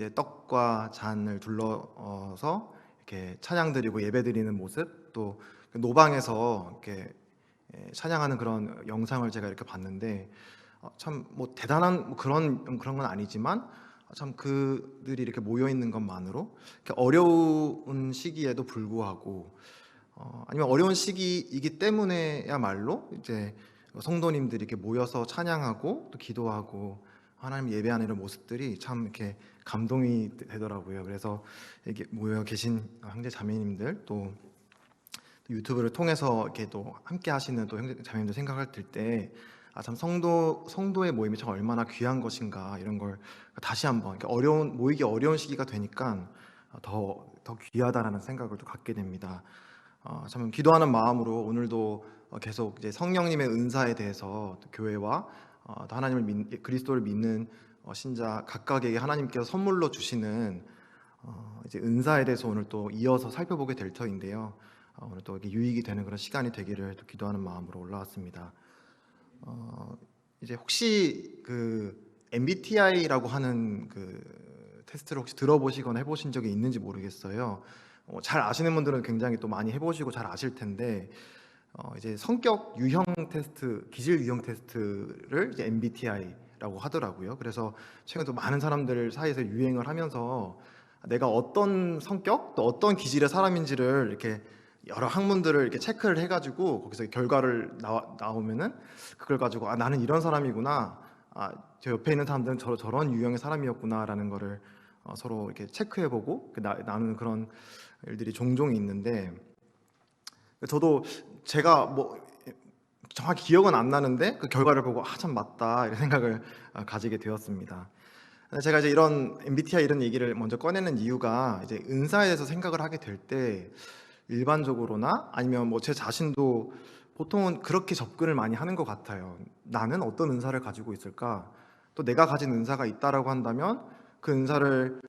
이제 떡과 잔을 둘러서 이렇게 찬양 드리고 예배 드리는 모습, 또 노방에서 이렇게 찬양하는 그런 영상을 제가 이렇게 봤는데 참 뭐 대단한 뭐 그런 건 아니지만 참 그들이 이렇게 모여 있는 것만으로 이렇게 어려운 시기에도 불구하고 아니면 어려운 시기이기 때문에야말로 이제 성도님들이 이렇게 모여서 찬양하고 또 기도하고 하나님 예배하는 이런 모습들이 참 이렇게 감동이 되더라고요. 그래서 이렇게 모여 계신 형제 자매님들, 또 유튜브를 통해서 이렇게 또 함께 하시는 또 형제 자매님들 생각할 때 참 성도의 모임이 참 얼마나 귀한 것인가, 이런 걸 다시 한번 이렇게 모이기 어려운 시기가 되니까 더 귀하다라는 생각을 또 갖게 됩니다. 참 기도하는 마음으로 오늘도 계속 이제 성령님의 은사에 대해서 또 교회와 또 그리스도를 믿는 신자 각각에게 하나님께서 선물로 주시는 이제 은사에 대해서 오늘 또 이어서 살펴보게 될 터인데요. 오늘 또 이렇게 유익이 되는 그런 시간이 되기를 또 기도하는 마음으로 올라왔습니다. 이제 혹시 그 MBTI라고 하는 그 테스트를 혹시 들어보시거나 해보신 적이 있는지 모르겠어요. 잘 아시는 분들은 굉장히 또 많이 해보시고 잘 아실 텐데 이제 성격 유형 테스트, 기질 유형 테스트를 이제 MBTI라고 하더라고요. 그래서 최근 또 많은 사람들 사이에서 유행을 하면서 내가 어떤 성격 또 어떤 기질의 사람인지를 이렇게 여러 학문들을 이렇게 체크를 해가지고 거기서 결과를 나오면은 그걸 가지고 나는 이런 사람이구나, 저 옆에 있는 사람들은 저런 유형의 사람이었구나라는 거를 서로 이렇게 체크해보고 나누는 그런 일들이 종종 있는데, 저도 제가 뭐 정확히 기억은 안 나는데 그 결과를 보고 참 맞다 이런 생각을 가지게 되었습니다. 제가 이제 이런 MBTI 이런 얘기를 먼저 꺼내는 이유가 이제 은사에 대해서 생각을 하게 될 때 일반적으로나 아니면 뭐 제 자신도 보통은 그렇게 접근을 많이 하는 것 같아요. 나는 어떤 은사를 가지고 있을까? 또 내가 가진 은사가 있다라고 한다면 그 은사를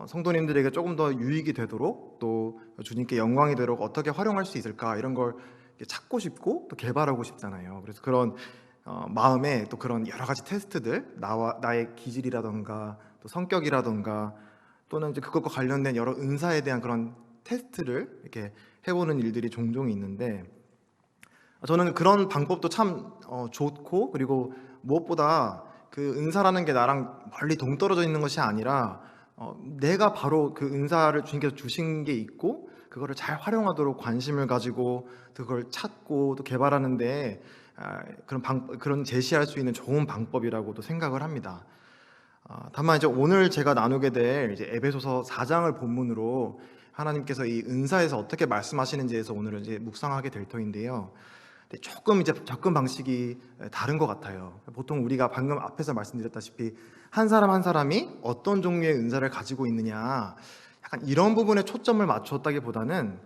성도님들에게 조금 더 유익이 되도록, 또 주님께 영광이 되도록 어떻게 활용할 수 있을까, 이런 걸 찾고 싶고 또 개발하고 싶잖아요. 그래서 그런 마음에 또 그런 여러 가지 테스트들, 나의 기질이라던가 또 성격이라던가 또는 이제 그것과 관련된 여러 은사에 대한 그런 테스트를 이렇게 해보는 일들이 종종 있는데, 저는 그런 방법도 참 좋고, 그리고 무엇보다 그 은사라는 게 나랑 멀리 동떨어져 있는 것이 아니라 내가 바로 그 은사를 주님께서 주신 게 있고 그거를 잘 활용하도록 관심을 가지고 그걸 찾고 또 개발하는데 그런 제시할 수 있는 좋은 방법이라고도 생각을 합니다. 다만 이제 오늘 제가 나누게 될 이제 에베소서 4장을 본문으로 하나님께서 이 은사에서 어떻게 말씀하시는지에서 오늘은 이제 묵상하게 될 터인데요. 근데 조금 이제 접근 방식이 다른 것 같아요. 보통 우리가 방금 앞에서 말씀드렸다시피 한 사람 한 사람이 어떤 종류의 은사를 가지고 있느냐, 약간 이런 부분에 초점을 맞추었다기보다는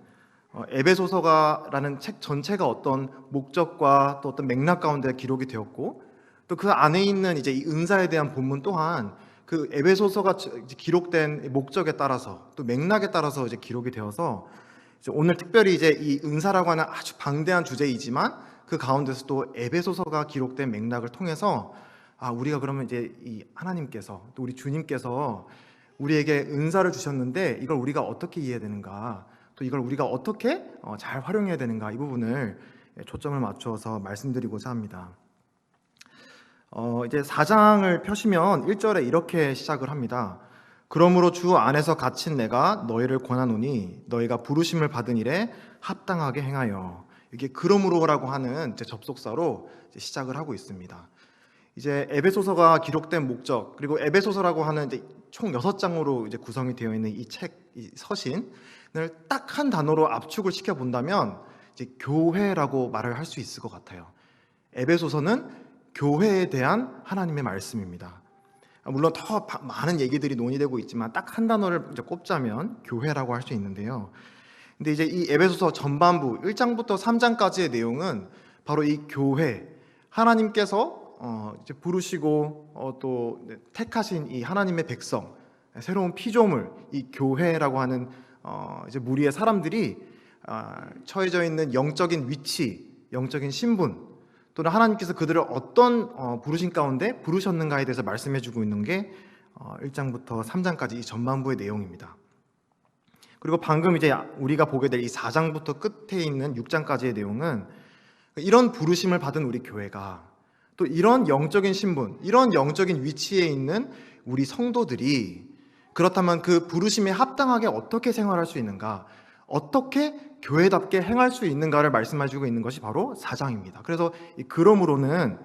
에베소서가라는 책 전체가 어떤 목적과 또 어떤 맥락 가운데 기록이 되었고, 또 그 안에 있는 이제 이 은사에 대한 본문 또한 그 에베소서가 기록된 목적에 따라서 또 맥락에 따라서 이제 기록이 되어서 오늘 특별히 이제 이 은사라고 하는 아주 방대한 주제이지만 그 가운데서 또 에베소서가 기록된 맥락을 통해서 우리가 그러면 이제 이 하나님께서 또 우리 주님께서 우리에게 은사를 주셨는데 이걸 우리가 어떻게 이해해야 되는가, 또 이걸 우리가 어떻게 잘 활용해야 되는가, 이 부분을 초점을 맞추어서 말씀드리고자 합니다. 이제 4장을 펴시면 1절에 이렇게 시작을 합니다. 그러므로 주 안에서 갇힌 내가 너희를 권하노니 너희가 부르심을 받은 일에 합당하게 행하여. 이게 그러므로라고 하는 접속사로 시작을 하고 있습니다. 이제 에베소서가 기록된 목적, 그리고 에베소서라고 하는 이제 총 6장으로 이제 구성이 되어 있는 이 책, 이 서신을 딱 한 단어로 압축을 시켜 본다면 이제 교회라고 말을 할 수 있을 것 같아요. 에베소서는 교회에 대한 하나님의 말씀입니다. 물론 더 많은 얘기들이 논의되고 있지만 딱 한 단어를 이제 꼽자면 교회라고 할 수 있는데요. 근데 이제 이 에베소서 전반부 1장부터 3장까지의 내용은 바로 이 교회, 하나님께서 이제 부르시고 또 택하신 이 하나님의 백성, 새로운 피조물, 이 교회라고 하는 이제 무리의 사람들이 처해져 있는 영적인 위치, 영적인 신분, 또는 하나님께서 그들을 어떤 부르신 가운데 부르셨는가에 대해서 말씀해주고 있는 게 1장부터 3장까지 이 전반부의 내용입니다. 그리고 방금 이제 우리가 보게 될 이 4장부터 끝에 있는 6장까지의 내용은 이런 부르심을 받은 우리 교회가 또 이런 영적인 신분, 이런 영적인 위치에 있는 우리 성도들이 그렇다면 그 부르심에 합당하게 어떻게 생활할 수 있는가, 어떻게 교회답게 행할 수 있는가를 말씀해주고 있는 것이 바로 4장입니다. 그래서 그러므로는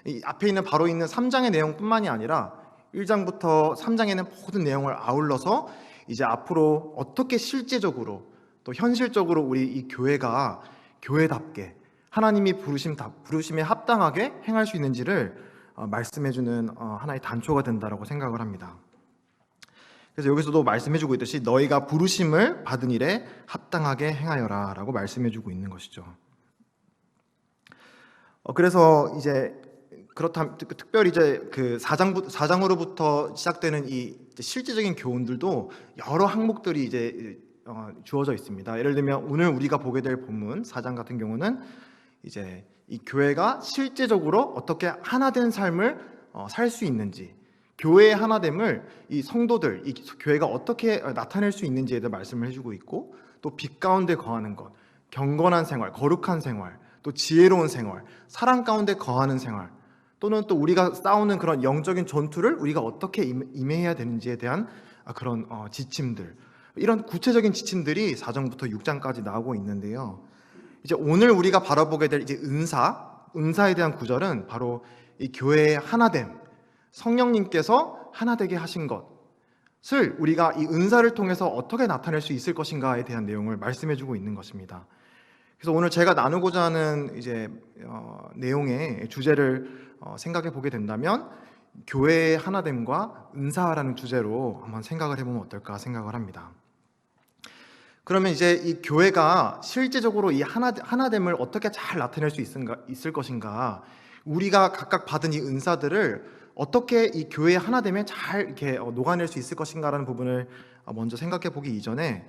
이 앞에 있는 바로 있는 3장의 내용뿐만이 아니라 1장부터 3장에는 모든 내용을 아울러서 이제 앞으로 어떻게 실제적으로 또 현실적으로 우리 이 교회가 교회답게 하나님이 부르심에 합당하게 행할 수 있는지를 말씀해주는 하나의 단초가 된다라고 생각을 합니다. 그래서 여기서도 말씀해주고 있듯이 너희가 부르심을 받은 일에 합당하게 행하여라 라고 말씀해주고 있는 것이죠. 그래서 이제 그렇다면 특별히 이제 그 4장으로부터 시작되는 이 실제적인 교훈들도 여러 항목들이 이제 주어져 있습니다. 예를 들면 오늘 우리가 보게 될 본문 4장 같은 경우는 이제 이 교회가 실제적으로 어떻게 하나된 삶을 살 수 있는지, 교회의 하나됨을 이 성도들, 이 교회가 어떻게 나타낼 수 있는지에 대해 말씀을 해주고 있고, 또 빛 가운데 거하는 것, 경건한 생활, 거룩한 생활, 또 지혜로운 생활, 사랑 가운데 거하는 생활, 또는 또 우리가 싸우는 그런 영적인 전투를 우리가 어떻게 임해야 되는지에 대한 그런 지침들, 이런 구체적인 지침들이 4장부터 6장까지 나오고 있는데요. 이제 오늘 우리가 바라보게 될 이제 은사에 대한 구절은 바로 이 교회의 하나됨, 성령님께서 하나되게 하신 것을 우리가 이 은사를 통해서 어떻게 나타낼 수 있을 것인가에 대한 내용을 말씀해주고 있는 것입니다. 그래서 오늘 제가 나누고자 하는 이제 내용의 주제를 생각해 보게 된다면 교회의 하나됨과 은사라는 주제로 한번 생각을 해보면 어떨까 생각을 합니다. 그러면 이제 이 교회가 실제적으로 이 하나됨을 어떻게 잘 나타낼 수 있을 것인가, 우리가 각각 받은 이 은사들을 어떻게 이 교회의 하나됨에 잘 이렇게 녹아낼 수 있을 것인가라는 부분을 먼저 생각해 보기 이전에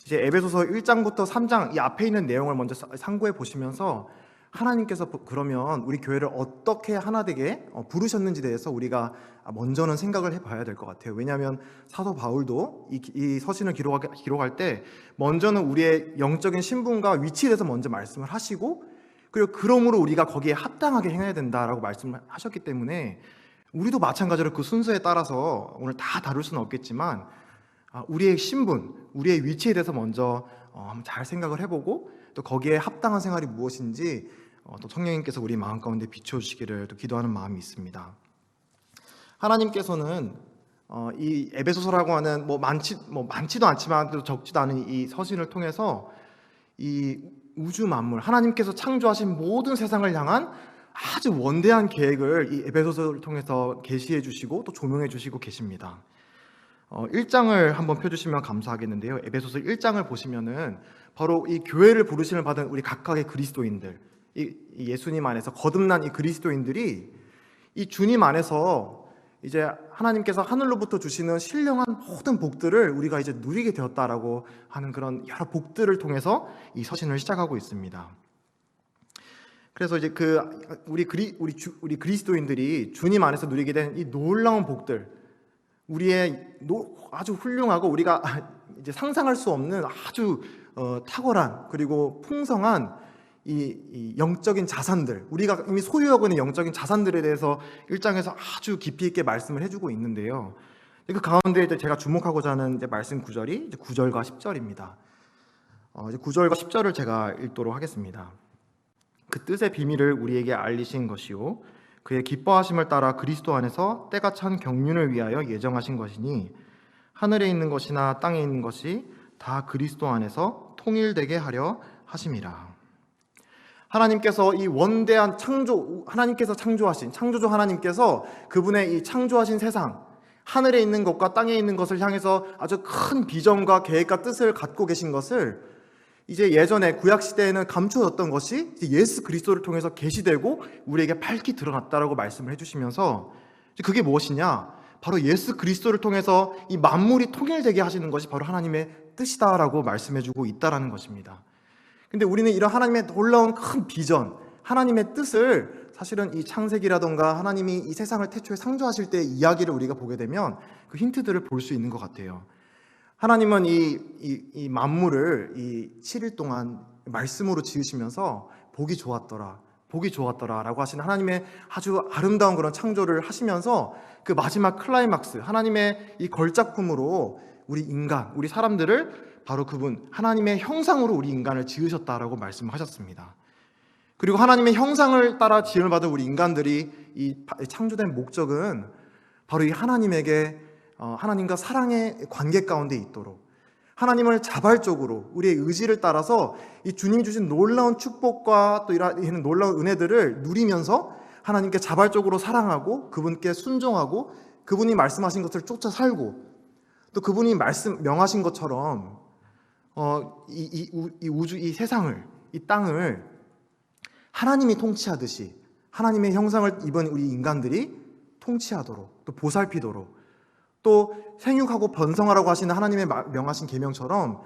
이제 에베소서 1장부터 3장 이 앞에 있는 내용을 먼저 상고해 보시면서 하나님께서 그러면 우리 교회를 어떻게 하나되게 부르셨는지에 대해서 우리가 먼저는 생각을 해봐야 될 것 같아요. 왜냐하면 사도 바울도 이 서신을 기록할 때 먼저는 우리의 영적인 신분과 위치에 대해서 먼저 말씀을 하시고, 그리고 그러므로 우리가 거기에 합당하게 행해야 된다라고 말씀을 하셨기 때문에 우리도 마찬가지로 그 순서에 따라서 오늘 다 다룰 수는 없겠지만 우리의 신분, 우리의 위치에 대해서 먼저 한번 잘 생각을 해보고, 또 거기에 합당한 생활이 무엇인지 또 성령님께서 우리 마음 가운데 비춰주시기를 또 기도하는 마음이 있습니다. 하나님께서는 이 에베소서라고 하는 많지도 않지만 또 적지도 않은 이 서신을 통해서 이 우주 만물, 하나님께서 창조하신 모든 세상을 향한 아주 원대한 계획을 이 에베소서를 통해서 계시해 주시고 또 조명해 주시고 계십니다. 1장을 한번 펴주시면 감사하겠는데요. 에베소서 1장을 보시면은 바로 이 교회를 부르심을 받은 우리 각각의 그리스도인들, 이 예수님 안에서 거듭난 이 그리스도인들이 이 주님 안에서 이제 하나님께서 하늘로부터 주시는 신령한 모든 복들을 우리가 이제 누리게 되었다라고 하는 그런 여러 복들을 통해서 이 서신을 시작하고 있습니다. 그래서 이제 우리 그리스도인들이 주님 안에서 누리게 된 이 놀라운 복들, 우리의 아주 훌륭하고 우리가 이제 상상할 수 없는 아주 탁월한 그리고 풍성한 이 영적인 자산들, 우리가 이미 소유하고 있는 영적인 자산들에 대해서 1장에서 아주 깊이 있게 말씀을 해주고 있는데요. 그 가운데 이제 제가 주목하고자 하는 이제 말씀 구절이 이제 9절과 10절입니다. 이제 9절과 10절을 제가 읽도록 하겠습니다. 그 뜻의 비밀을 우리에게 알리신 것이요 그의 기뻐하심을 따라 그리스도 안에서 때가 찬 경륜을 위하여 예정하신 것이니 하늘에 있는 것이나 땅에 있는 것이 다 그리스도 안에서 통일되게 하려 하심이라. 하나님께서 이 원대한 하나님께서 창조하신 창조주 하나님께서 그분의 이 창조하신 세상, 하늘에 있는 것과 땅에 있는 것을 향해서 아주 큰 비전과 계획과 뜻을 갖고 계신 것을 이제 예전에 구약 시대에는 감추어졌던 것이 예수 그리스도를 통해서 계시되고 우리에게 밝히 드러났다라고 말씀을 해주시면서, 그게 무엇이냐? 바로 예수 그리스도를 통해서 이 만물이 통일되게 하시는 것이 바로 하나님의 뜻이다라고 말씀해주고 있다라는 것입니다. 근데 우리는 이런 하나님의 놀라운 큰 비전, 하나님의 뜻을 사실은 이 창세기라던가 하나님이 이 세상을 태초에 창조하실 때의 이야기를 우리가 보게 되면 그 힌트들을 볼 수 있는 것 같아요. 하나님은 이 만물을 이 7일 동안 말씀으로 지으시면서 보기 좋았더라, 보기 좋았더라 라고 하시는 하나님의 아주 아름다운 그런 창조를 하시면서 그 마지막 클라이막스, 하나님의 이 걸작품으로 우리 인간, 우리 사람들을 바로 그분 하나님의 형상으로 우리 인간을 지으셨다라고 말씀하셨습니다. 그리고 하나님의 형상을 따라 지음을 받은 우리 인간들이 이 창조된 목적은 바로 이 하나님에게 하나님과 사랑의 관계 가운데 있도록, 하나님을 자발적으로 우리의 의지를 따라서 이 주님이 주신 놀라운 축복과 또 이런 놀라운 은혜들을 누리면서 하나님께 자발적으로 사랑하고 그분께 순종하고 그분이 말씀하신 것을 쫓아 살고 또 그분이 명하신 것처럼 이 우주, 이 세상을, 이 땅을 하나님이 통치하듯이 하나님의 형상을 입은 우리 인간들이 통치하도록, 또 보살피도록, 또 생육하고 번성하라고 하시는 하나님의 명하신 계명처럼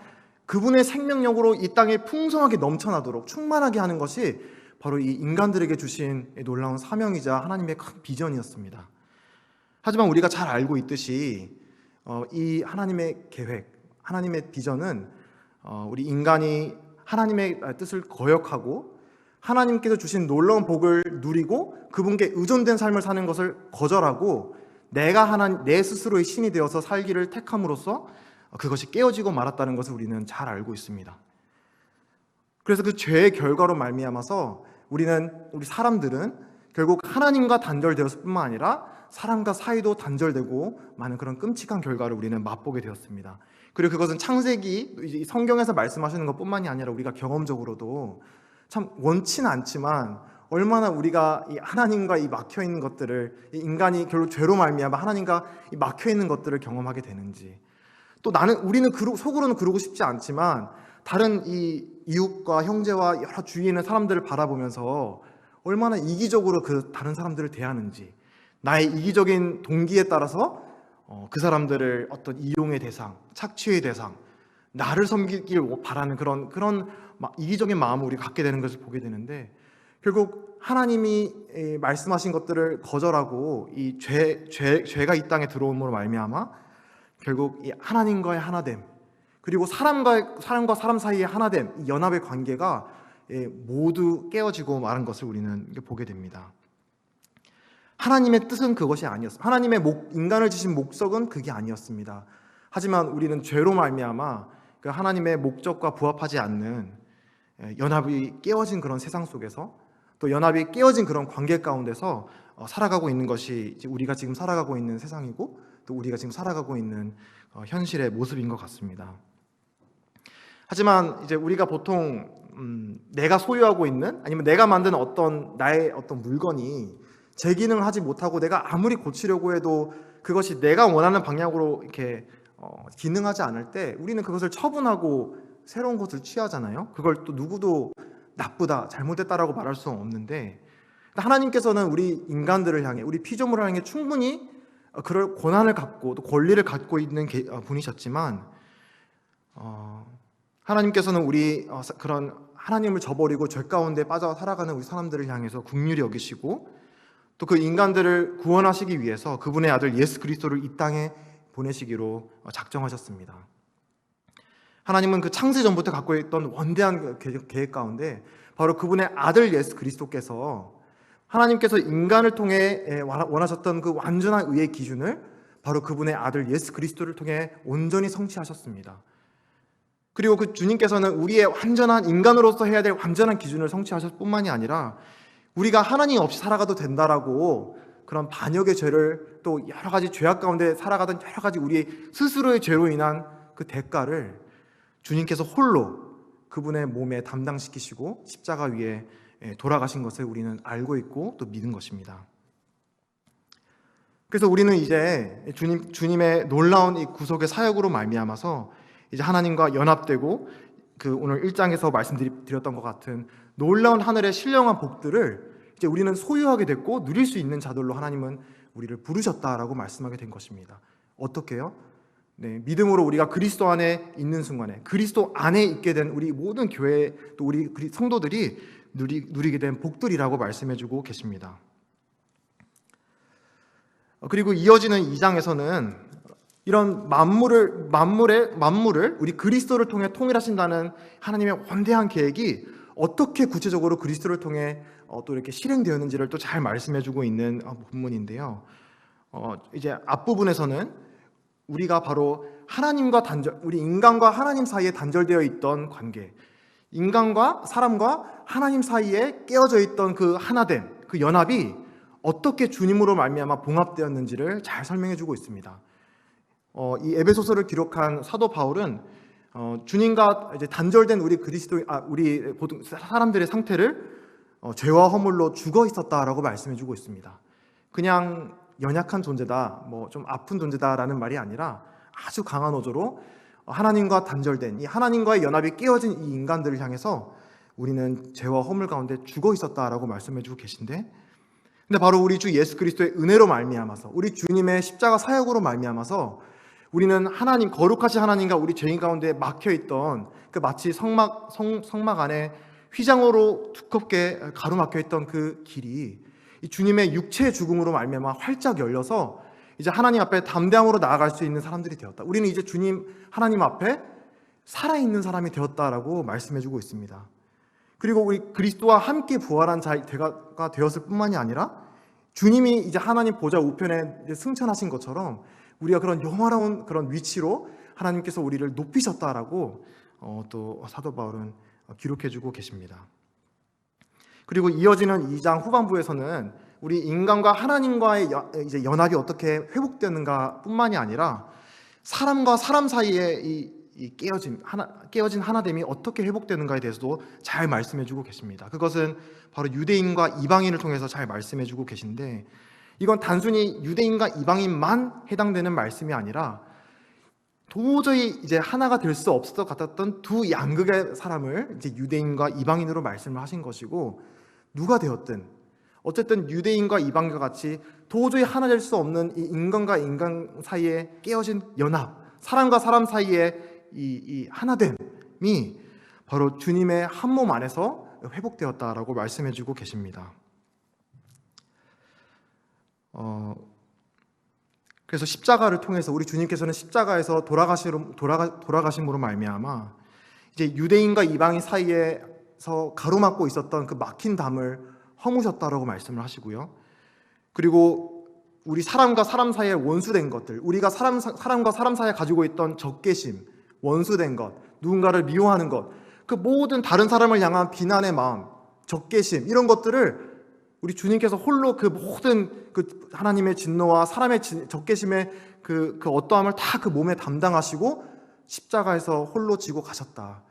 그분의 생명력으로 이 땅에 풍성하게 넘쳐나도록 충만하게 하는 것이 바로 이 인간들에게 주신 놀라운 사명이자 하나님의 큰 비전이었습니다. 하지만 우리가 잘 알고 있듯이 이 하나님의 계획, 하나님의 비전은 우리 인간이 하나님의 뜻을 거역하고 하나님께서 주신 놀라운 복을 누리고 그분께 의존된 삶을 사는 것을 거절하고 내 스스로의 신이 되어서 살기를 택함으로써 그것이 깨어지고 말았다는 것을 우리는 잘 알고 있습니다. 그래서 그 죄의 결과로 말미암아서 우리 사람들은 결국 하나님과 단절되었을 뿐만 아니라 사람과 사이도 단절되고 많은 그런 끔찍한 결과를 우리는 맛보게 되었습니다. 그리고 그것은 창세기 성경에서 말씀하시는 것뿐만이 아니라 우리가 경험적으로도 참 원치는 않지만 얼마나 우리가 이 하나님과 이 막혀 있는 것들을, 이 인간이 결국 죄로 말미암아 하나님과 이 막혀 있는 것들을 경험하게 되는지, 또 우리는 속으로는 그러고 싶지 않지만 다른 이 이웃과 형제와 여러 주위에 있는 사람들을 바라보면서 얼마나 이기적으로 그 다른 사람들을 대하는지, 나의 이기적인 동기에 따라서 그 사람들을 어떤 이용의 대상, 착취의 대상, 나를 섬기길 바라는 그런 이기적인 마음을 우리가 갖게 되는 것을 보게 되는데, 결국 하나님이 말씀하신 것들을 거절하고 이 죄가 이 땅에 들어옴으로 말미암아 결국 이 하나님과의 하나됨, 그리고 사람과 사람 사이의 하나됨, 이 연합의 관계가 모두 깨어지고 마는 것을 우리는 보게 됩니다. 하나님의 뜻은 그것이 아니었습니다. 하나님의 인간을 지신 목적은 그게 아니었습니다. 하지만 우리는 죄로 말미암아 그 하나님의 목적과 부합하지 않는 연합이 깨어진 그런 세상 속에서, 또 연합이 깨어진 그런 관계 가운데서 살아가고 있는 것이 우리가 지금 살아가고 있는 세상이고, 또 우리가 지금 살아가고 있는 현실의 모습인 것 같습니다. 하지만 이제 우리가 보통 내가 소유하고 있는, 아니면 내가 만든 나의 어떤 물건이 제 기능을 하지 못하고 내가 아무리 고치려고 해도 그것이 내가 원하는 방향으로 이렇게 기능하지 않을 때 우리는 그것을 처분하고 새로운 것을 취하잖아요. 그걸 또 누구도 나쁘다, 잘못했다라고 말할 수는 없는데, 하나님께서는 우리 인간들을 향해, 우리 피조물을 향해 충분히 그럴 권한을 갖고 또 권리를 갖고 있는 분이셨지만, 하나님께서는 우리 그런 하나님을 저버리고 죄 가운데 빠져 살아가는 우리 사람들을 향해서 긍휼히 여기시고, 또 그 인간들을 구원하시기 위해서 그분의 아들 예수 그리스도를 이 땅에 보내시기로 작정하셨습니다. 하나님은 그 창세 전부터 갖고 있던 원대한 계획 가운데 바로 그분의 아들 예수 그리스도께서, 하나님께서 인간을 통해 원하셨던 그 완전한 의의 기준을 바로 그분의 아들 예수 그리스도를 통해 온전히 성취하셨습니다. 그리고 그 주님께서는 우리의 완전한 인간으로서 해야 될 완전한 기준을 성취하셨을 뿐만이 아니라 우리가 하나님 없이 살아가도 된다라고 그런 반역의 죄를, 또 여러 가지 죄악 가운데 살아가던 여러 가지 우리 스스로의 죄로 인한 그 대가를 주님께서 홀로 그분의 몸에 담당시키시고 십자가 위에 돌아가신 것을 우리는 알고 있고 또 믿은 것입니다. 그래서 우리는 이제 주님의 놀라운 이 구속의 사역으로 말미암아서 이제 하나님과 연합되고 그 오늘 1장에서 말씀드렸던 것 같은 놀라운 하늘의 신령한 복들을 이제 우리는 소유하게 됐고 누릴 수 있는 자들로 하나님은 우리를 부르셨다라고 말씀하게 된 것입니다. 어떻게요? 믿음으로 우리가 그리스도 안에 있는 순간에, 그리스도 안에 있게 된 우리 모든 교회, 또 우리 성도들이 누리게 된 복들이라고 말씀해주고 계십니다. 그리고 이어지는 2장에서는 이런 만물을 우리 그리스도를 통해 통일하신다는 하나님의 원대한 계획이 어떻게 구체적으로 그리스도를 통해 또 이렇게 실행되었는지를 또 잘 말씀해주고 있는 본문인데요. 이제 앞부분에서는 우리가 바로 우리 인간과 하나님 사이에 단절되어 있던 관계, 인간과 사람과 하나님 사이에 깨어져 있던 그 하나됨, 그 연합이 어떻게 주님으로 말미암아 봉합되었는지를 잘 설명해주고 있습니다. 이 에베소서를 기록한 사도 바울은 주님과 이제 단절된 우리 보통 사람들의 상태를 죄와 허물로 죽어 있었다라고 말씀해주고 있습니다. 그냥 연약한 존재다, 좀 아픈 존재다라는 말이 아니라 아주 강한 어조로 하나님과 단절된 이 하나님과의 연합이 깨어진 이 인간들을 향해서 우리는 죄와 허물 가운데 죽어 있었다라고 말씀해주고 계신데, 근데 바로 우리 주 예수 그리스도의 은혜로 말미암아서, 우리 주님의 십자가 사역으로 말미암아서 우리는 거룩하신 하나님과 우리 죄인 가운데 막혀있던 그 마치 성막 안에 휘장으로 두껍게 가로막혀있던 그 길이 이 주님의 육체의 죽음으로 말미암아 활짝 열려서 이제 하나님 앞에 담대함으로 나아갈 수 있는 사람들이 되었다. 우리는 이제 하나님 앞에 살아있는 사람이 되었다라고 말씀해주고 있습니다. 그리고 우리 그리스도와 함께 부활한 자가 되었을 뿐만이 아니라 주님이 이제 하나님 보좌 우편에 승천하신 것처럼 우리가 그런 영화로운 그런 위치로 하나님께서 우리를 높이셨다라고 또 사도 바울은 기록해주고 계십니다. 그리고 이어지는 2장 후반부에서는 우리 인간과 하나님과의 이제 연합이 어떻게 회복되는가 뿐만이 아니라 사람과 사람 사이에 이 깨어진 하나됨이 어떻게 회복되는가에 대해서도 잘 말씀해주고 계십니다. 그것은 바로 유대인과 이방인을 통해서 잘 말씀해주고 계신데, 이건 단순히 유대인과 이방인만 해당되는 말씀이 아니라 도저히 이제 하나가 될 수 없을 것 같았던 두 양극의 사람을 이제 유대인과 이방인으로 말씀을 하신 것이고, 누가 되었든 어쨌든 유대인과 이방인과 같이 도저히 하나 될 수 없는 이 인간과 인간 사이에 깨어진 연합, 사람과 사람 사이에 이 하나됨이 바로 주님의 한 몸 안에서 회복되었다라고 말씀해주고 계십니다. 그래서 십자가를 통해서 우리 주님께서는 십자가에서 돌아가심으로 말미암아 이제 유대인과 이방인 사이에서 가로막고 있었던 그 막힌 담을 허무셨다라고 말씀을 하시고요. 그리고 우리 사람과 사람 사이에 원수된 것들, 우리가 사람과 사람 사이에 가지고 있던 적개심, 원수된 것, 누군가를 미워하는 것, 그 모든 다른 사람을 향한 비난의 마음, 적개심, 이런 것들을 우리 주님께서 홀로 그 모든 그 하나님의 진노와 사람의 적개심의 그 어떠함을 다 그 몸에 담당하시고 십자가에서 홀로 지고 가셨다.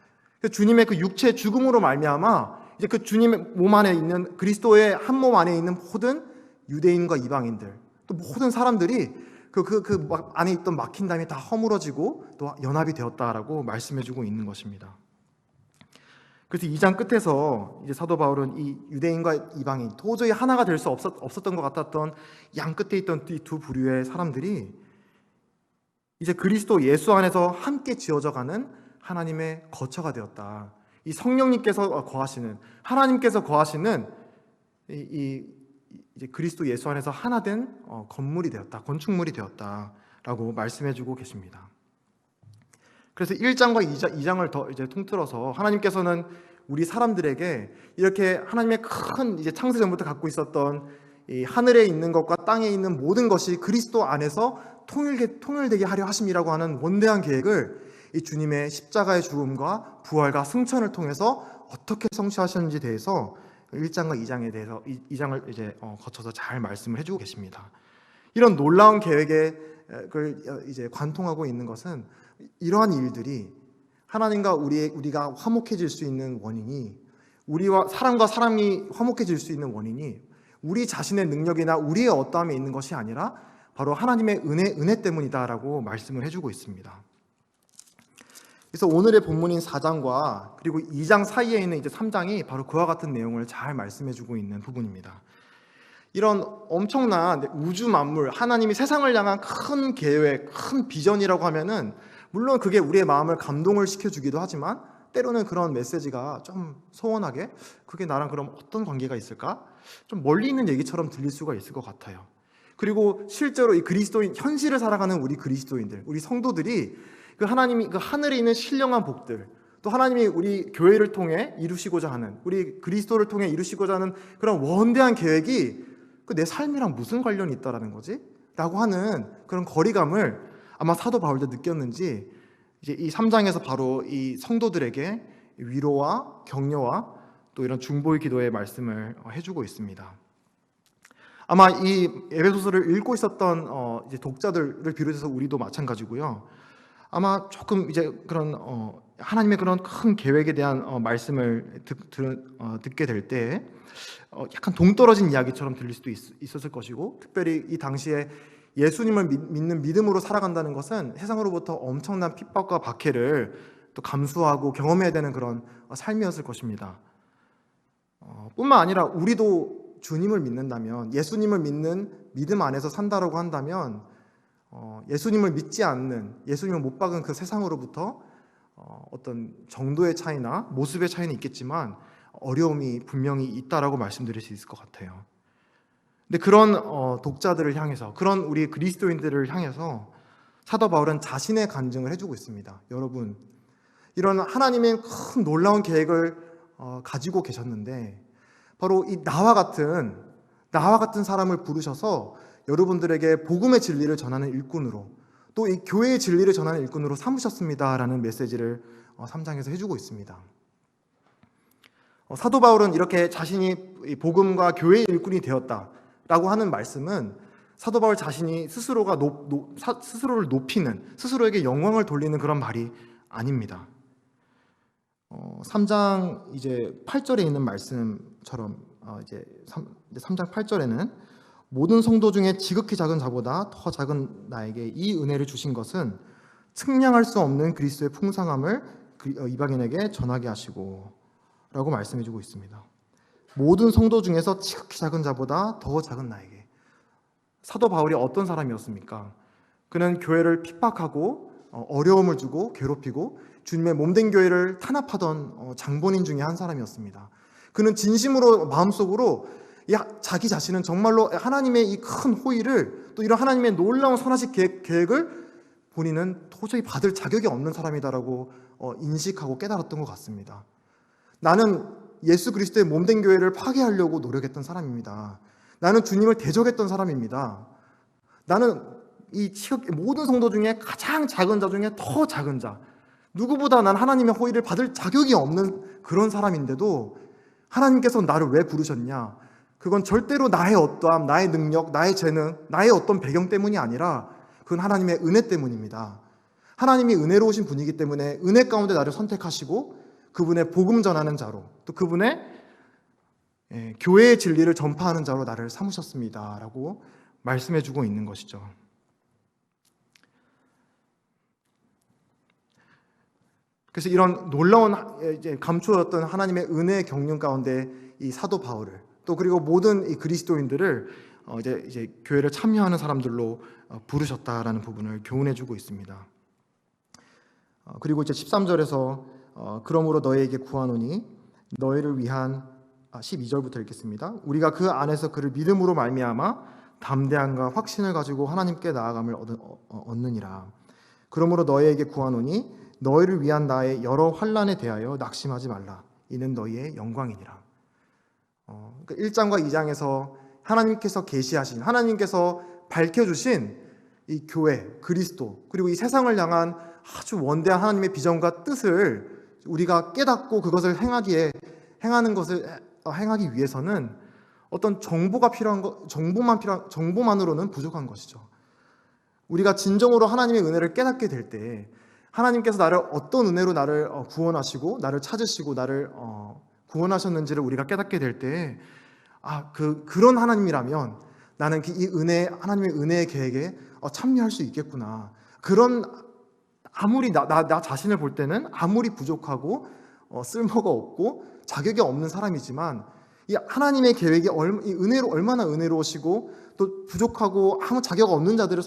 주님의 그 육체의 죽음으로 말미암아 이제 그 주님의 몸 안에 있는 그리스도의 한 몸 안에 있는 모든 유대인과 이방인들, 또 모든 사람들이 그 안에 있던 막힌 담이 다 허물어지고 또 연합이 되었다라고 말씀해주고 있는 것입니다. 그래서 2장 끝에서 이제 사도 바울은 이 유대인과 이방인, 도저히 하나가 될 수 없었던 것 같았던 양 끝에 있던 이 두 부류의 사람들이 이제 그리스도 예수 안에서 함께 지어져가는 하나님의 거처가 되었다. 이 성령님께서 거하시는, 하나님께서 거하시는 이제 그리스도 예수 안에서 하나된 건물이 되었다, 건축물이 되었다라고 말씀해주고 계십니다. 그래서 1장과 2장을 더 이제 통틀어서 하나님께서는 우리 사람들에게 이렇게 하나님의 큰 이제 창세 전부터 갖고 있었던 이 하늘에 있는 것과 땅에 있는 모든 것이 그리스도 안에서 통일되게 하려 하심이라고 하는 원대한 계획을 이 주님의 십자가의 죽음과 부활과 승천을 통해서 어떻게 성취하셨는지 대해서 1장과 2장에 대해서 2장을 이제 거쳐서 잘 말씀을 해주고 계십니다. 이런 놀라운 계획을 이제 관통하고 있는 것은 이러한 일들이 하나님과 우리가 화목해질 수 있는 원인이, 우리와 사람과 사람이 화목해질 수 있는 원인이 우리 자신의 능력이나 우리의 어떠함에 있는 것이 아니라 바로 하나님의 은혜 때문이다라고 말씀을 해주고 있습니다. 그래서 오늘의 본문인 4장과 그리고 2장 사이에 있는 이제 3장이 바로 그와 같은 내용을 잘 말씀해주고 있는 부분입니다. 이런 엄청난 우주 만물, 하나님이 세상을 향한 큰 계획, 큰 비전이라고 하면은 물론 그게 우리의 마음을 감동을 시켜주기도 하지만 때로는 그런 메시지가 좀 소원하게 그게 나랑 그럼 어떤 관계가 있을까? 좀 멀리 있는 얘기처럼 들릴 수가 있을 것 같아요. 그리고 실제로 이 그리스도인, 현실을 살아가는 우리 그리스도인들, 우리 성도들이 그 하나님이 그 하늘에 있는 신령한 복들, 또 하나님이 우리 교회를 통해 이루시고자 하는, 우리 그리스도를 통해 이루시고자 하는 그런 원대한 계획이 그 내 삶이랑 무슨 관련이 있다라는 거지? 라고 하는 그런 거리감을 아마 사도 바울도 느꼈는지 이제 이 3장에서 바로 이 성도들에게 위로와 격려와 또 이런 중보의 기도의 말씀을 해주고 있습니다. 아마 이 에베소서를 읽고 있었던 이제 독자들을 비롯해서 우리도 마찬가지고요. 아마 조금 이제 그런 하나님의 그런 큰 계획에 대한 말씀을 듣게 될 때 약간 동떨어진 이야기처럼 들릴 수도 있었을 것이고, 특별히 이 당시에 예수님을 믿는 믿음으로 살아간다는 것은 세상으로부터 엄청난 핍박과 박해를 또 감수하고 경험해야 되는 그런 삶이었을 것입니다. 뿐만 아니라 우리도 주님을 믿는다면, 예수님을 믿는 믿음 안에서 산다라고 한다면 예수님을 믿지 않는, 예수님을 못 박은 그 세상으로부터 어떤 정도의 차이나 모습의 차이는 있겠지만 어려움이 분명히 있다라고 말씀드릴 수 있을 것 같아요. 근데 그런 독자들을 향해서, 그런 우리 그리스도인들을 향해서 사도 바울은 자신의 간증을 해주고 있습니다. 여러분, 이런 하나님의 큰 놀라운 계획을 가지고 계셨는데 바로 이 나와 같은 사람을 부르셔서 여러분들에게 복음의 진리를 전하는 일꾼으로, 또 이 교회의 진리를 전하는 일꾼으로 삼으셨습니다라는 메시지를 3장에서 해주고 있습니다. 사도 바울은 이렇게 자신이 복음과 교회의 일꾼이 되었다라고 하는 말씀은 사도 바울 자신이 스스로를 높이는, 스스로에게 영광을 돌리는 그런 말이 아닙니다. 3장 이제 8절에 있는 말씀처럼 이제 3장 8절에는 모든 성도 중에 지극히 작은 자보다 더 작은 나에게 이 은혜를 주신 것은 측량할 수 없는 그리스도의 풍성함을 이방인에게 전하게 하시고 라고 말씀해주고 있습니다. 모든 성도 중에서 지극히 작은 자보다 더 작은 나에게. 사도 바울이 어떤 사람이었습니까? 그는 교회를 핍박하고 어려움을 주고 괴롭히고 주님의 몸된 교회를 탄압하던 장본인 중에 한 사람이었습니다. 그는 진심으로 마음속으로 자기 자신은 정말로 하나님의 이 큰 호의를, 또 이런 하나님의 놀라운 선하신 계획을 본인은 도저히 받을 자격이 없는 사람이다라고 인식하고 깨달았던 것 같습니다. 나는 예수 그리스도의 몸된 교회를 파괴하려고 노력했던 사람입니다. 나는 주님을 대적했던 사람입니다. 나는 이 모든 성도 중에 가장 작은 자 중에 더 작은 자, 누구보다 난 하나님의 호의를 받을 자격이 없는 그런 사람인데도 하나님께서 나를 왜 부르셨냐? 그건 절대로 나의 어떠함, 나의 능력, 나의 재능, 나의 어떤 배경 때문이 아니라 그건 하나님의 은혜 때문입니다. 하나님이 은혜로우신 분이기 때문에 은혜 가운데 나를 선택하시고 그분의 복음 전하는 자로, 또 그분의 교회의 진리를 전파하는 자로 나를 삼으셨습니다 라고 말씀해주고 있는 것이죠. 그래서 이런 놀라운 감추었던 하나님의 은혜의 경륜 가운데 이 사도 바울을, 또 그리고 모든 이 그리스도인들을 이제 교회를 참여하는 사람들로 부르셨다라는 부분을 교훈해주고 있습니다. 그리고 이제 13절에서 그러므로 너희에게 구하노니 너희를 위한 12절부터 읽겠습니다. 우리가 그 안에서 그를 믿음으로 말미암아 담대함과 확신을 가지고 하나님께 나아감을 얻느니라. 그러므로 너희에게 구하노니 너희를 위한 나의 여러 환난에 대하여 낙심하지 말라. 이는 너희의 영광이니라. 1장과 2장에서 하나님께서 계시하신, 하나님께서 밝혀주신 이 교회, 그리스도, 그리고 이 세상을 향한 아주 원대한 하나님의 비전과 뜻을 우리가 깨닫고 그것을 행하기 위해서는 어떤 정보만으로는 부족한 것이죠. 우리가 진정으로 하나님의 은혜를 깨닫게 될 때, 하나님께서 나를 어떤 은혜로 나를 구원하시고 나를 찾으시고 나를 구원하셨는지를 우리가 깨닫게 될 때, 그런 하나님이라면 나는 이 하나님의 은혜의 계획에 참여할 수 있겠구나. 그런, 아무리 나 자신을 볼 때는 아무리 부족하고 쓸모가 없고 자격이 없는 사람이지만 이 하나님의 계획이 얼마나 은혜로우시고 또 부족하고 아무 자격 없는 자들을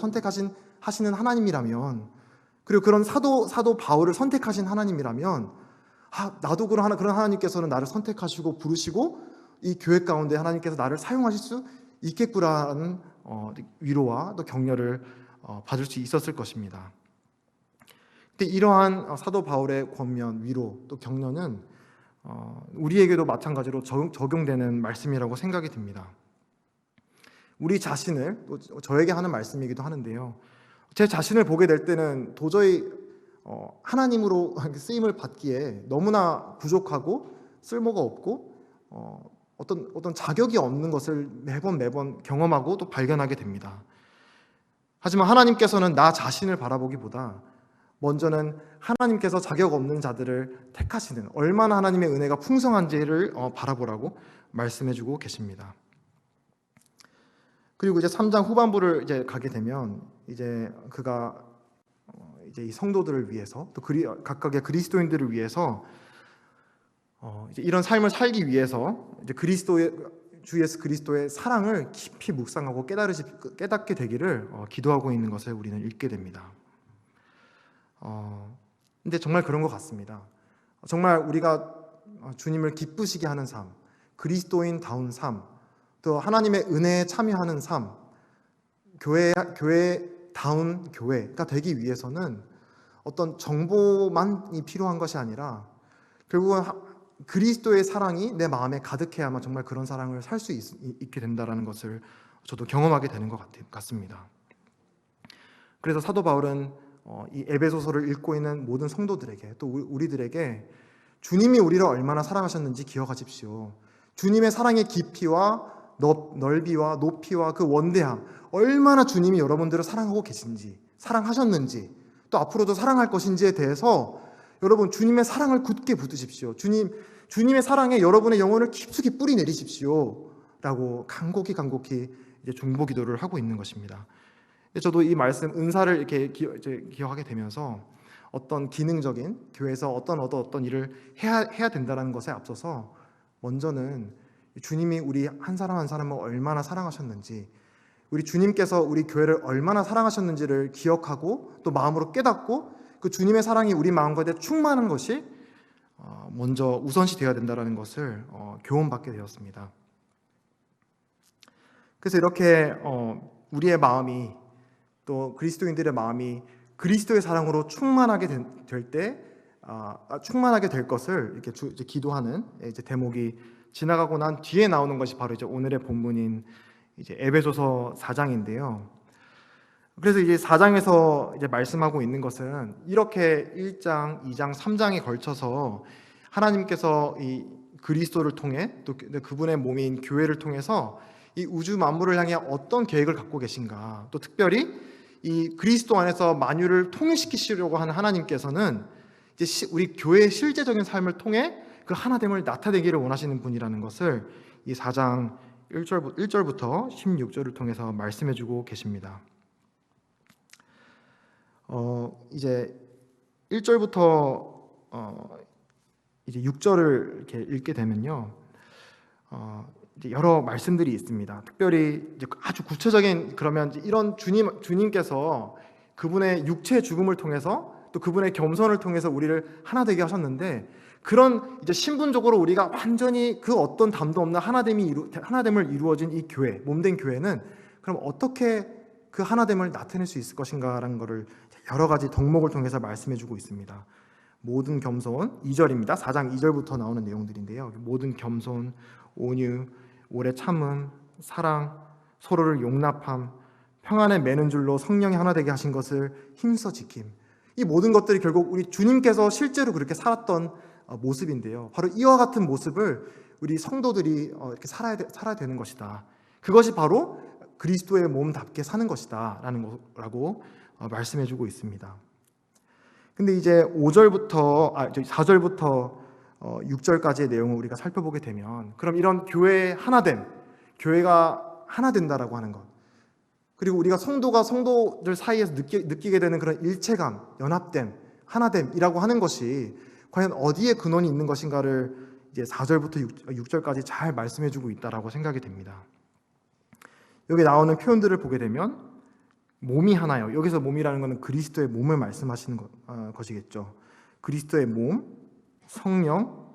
하시는 하나님이라면, 그리고 그런 사도 바울을 선택하신 하나님이라면 나도 그런 하나님께서는 나를 선택하시고 부르시고 이 교회 가운데 하나님께서 나를 사용하실 수 있겠구나라는 위로와 또 격려를 받을 수 있었을 것입니다. 근데 이러한 사도 바울의 권면, 위로, 또 격려는 우리에게도 마찬가지로 적용되는 말씀이라고 생각이 듭니다. 우리 자신을, 또 저에게 하는 말씀이기도 하는데요, 제 자신을 보게 될 때는 도저히 하나님으로 쓰임을 받기에 너무나 부족하고 쓸모가 없고 어떤 자격이 없는 것을 매번 경험하고 또 발견하게 됩니다. 하지만 하나님께서는 나 자신을 바라보기보다 먼저는 하나님께서 자격 없는 자들을 택하시는, 얼마나 하나님의 은혜가 풍성한지를 바라보라고 말씀해주고 계십니다. 그리고 이제 3장 후반부를 이제 가게 되면 이제 그가 이제 이 성도들을 위해서 또 각각의 그리스도인들을 위해서 이제 이런 삶을 살기 위해서 이제 주 예수 그리스도의 사랑을 깊이 묵상하고 깨닫게 되기를 기도하고 있는 것을 우리는 읽게 됩니다. 근데 정말 그런 것 같습니다. 정말 우리가 주님을 기쁘시게 하는 삶, 그리스도인다운 삶, 또 하나님의 은혜에 참여하는 삶, 교회다운 교회가 되기 위해서는 어떤 정보만이 필요한 것이 아니라 결국은 그리스도의 사랑이 내 마음에 가득해야만 정말 그런 사랑을 살 수 있게 된다는 것을 저도 경험하게 되는 것 같습니다. 그래서 사도 바울은 이 에베소서를 읽고 있는 모든 성도들에게, 또 우리들에게 주님이 우리를 얼마나 사랑하셨는지 기억하십시오. 주님의 사랑의 깊이와 넓이와 높이와 그 원대함, 얼마나 주님이 여러분들을 사랑하고 계신지, 사랑하셨는지, 또 앞으로도 사랑할 것인지에 대해서 여러분 주님의 사랑을 굳게 붙드십시오. 주님의 사랑에 여러분의 영혼을 깊숙이 뿌리 내리십시오 라고 간곡히 이제 중보 기도를 하고 있는 것입니다. 저도 이 말씀 은사를 이렇게 기억하게 되면서 어떤 기능적인 교회에서 어떤 일을 해야 된다는 것에 앞서서 먼저는 주님이 우리 한 사람 한 사람을 얼마나 사랑하셨는지, 우리 주님께서 우리 교회를 얼마나 사랑하셨는지를 기억하고 또 마음으로 깨닫고 그 주님의 사랑이 우리 마음 가운데 충만한 것이 먼저 우선시 되어야 된다는 것을 교훈받게 되었습니다. 그래서 이렇게 우리의 마음이, 또 그리스도인들의 마음이 그리스도의 사랑으로 충만하게 될 것을 이렇게 이제 기도하는 이제 대목이 지나가고 난 뒤에 나오는 것이 바로 이제 오늘의 본문인 이제 에베소서 4장인데요. 그래서 이제 4장에서 이제 말씀하고 있는 것은 이렇게 1장, 2장, 3장에 걸쳐서 하나님께서 이 그리스도를 통해 또 그분의 몸인 교회를 통해서 이 우주 만물을 향해 어떤 계획을 갖고 계신가, 또 특별히 이 그리스도 안에서 만유를 통일시키시려고 하는 하나님께서는 이제 우리 교회의 실제적인 삶을 통해 그 하나됨을 나타내기를 원하시는 분이라는 것을 이 4장 1절부터 16절을 통해서 말씀해주고 계십니다. 이제 1절부터 이제 6절을 이렇게 읽게 되면요, 이제 여러 말씀들이 있습니다. 특별히 이제 아주 구체적인, 그러면 이런 주님께서 그분의 육체의 죽음을 통해서 또 그분의 겸손을 통해서 우리를 하나 되게 하셨는데, 그런 이제 신분적으로 우리가 완전히 그 어떤 담도 없는 하나됨을 이루어진 이 교회, 몸된 교회는 그럼 어떻게 그 하나됨을 나타낼 수 있을 것인가라는 것을 여러 가지 덕목을 통해서 말씀해주고 있습니다. 모든 겸손, 2절입니다. 4장 2절부터 나오는 내용들인데요. 모든 겸손, 온유, 오래 참음, 사랑, 서로를 용납함, 평안에 매는 줄로 성령이 하나 되게 하신 것을 힘써 지킴. 이 모든 것들이 결국 우리 주님께서 실제로 그렇게 살았던 모습인데요. 바로 이와 같은 모습을 우리 성도들이 이렇게 살아야 되는 것이다. 그것이 바로 그리스도의 몸답게 사는 것이다 라는 거라고 말씀해주고 있습니다. 근데 이제 4절부터 6절까지의 내용을 우리가 살펴보게 되면, 그럼 이런 교회의 하나됨, 교회가 하나 된다라고 하는 것, 그리고 우리가 성도가 성도들 사이에서 느끼게 되는 그런 일체감, 연합됨, 하나됨이라고 하는 것이 과연 어디에 근원이 있는 것인가를 이제 4절부터 6절까지 잘 말씀해주고 있다라고 생각이 됩니다. 여기 나오는 표현들을 보게 되면 몸이 하나요. 여기서 몸이라는 것은 그리스도의 몸을 말씀하시는 것이겠죠. 그리스도의 몸, 성령,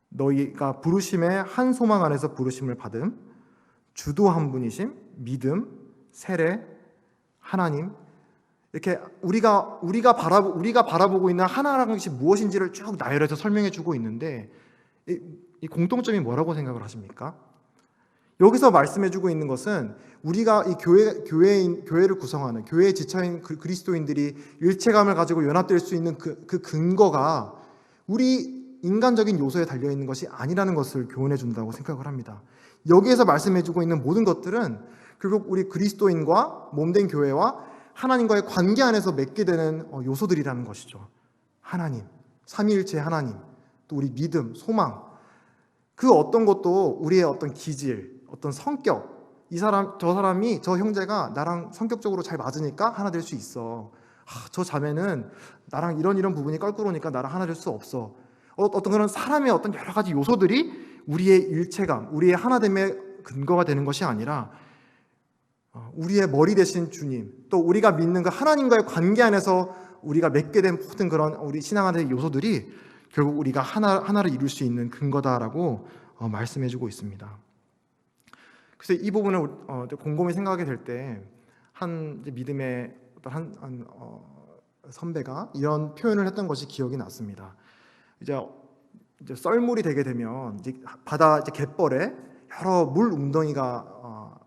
너희가 부르심의 한 소망 안에서 부르심을 받음, 주도한 분이심, 믿음, 세례, 하나님. 이렇게 우리가 바라보고 있는 하나라는 것이 무엇인지를 쭉 나열해서 설명해 주고 있는데, 이 공통점이 뭐라고 생각을 하십니까? 여기서 말씀해 주고 있는 것은 우리가 이 교회를 구성하는 교회의 지체인 그리스도인들이 일체감을 가지고 연합될 수 있는 그 근거가 우리 인간적인 요소에 달려 있는 것이 아니라는 것을 교훈해 준다고 생각을 합니다. 여기에서 말씀해 주고 있는 모든 것들은 결국 우리 그리스도인과 몸된 교회와 하나님과의 관계 안에서 맺게 되는 요소들이라는 것이죠. 하나님, 삼위일체 하나님, 또 우리 믿음, 소망, 그 어떤 것도 우리의 어떤 기질, 어떤 성격, 저 형제가 나랑 성격적으로 잘 맞으니까 하나 될 수 있어. 저 자매는 나랑 이런 부분이 껄끄러우니까 나랑 하나 될 수 없어. 어떤 그런 사람의 어떤 여러 가지 요소들이 우리의 일체감, 우리의 하나됨의 근거가 되는 것이 아니라 우리의 머리 되신 주님, 또 우리가 믿는 그 하나님과의 관계 안에서 우리가 맺게 된 모든 그런 우리 신앙 안의 요소들이 결국 우리가 하나를 이룰 수 있는 근거다라고 말씀해주고 있습니다. 그래서 이 부분을 곰곰이 생각하게 될 때 한 믿음의 어떤 한 선배가 이런 표현을 했던 것이 기억이 났습니다. 이제 썰물이 되게 되면 이제 바다 갯벌에 여러 물 웅덩이가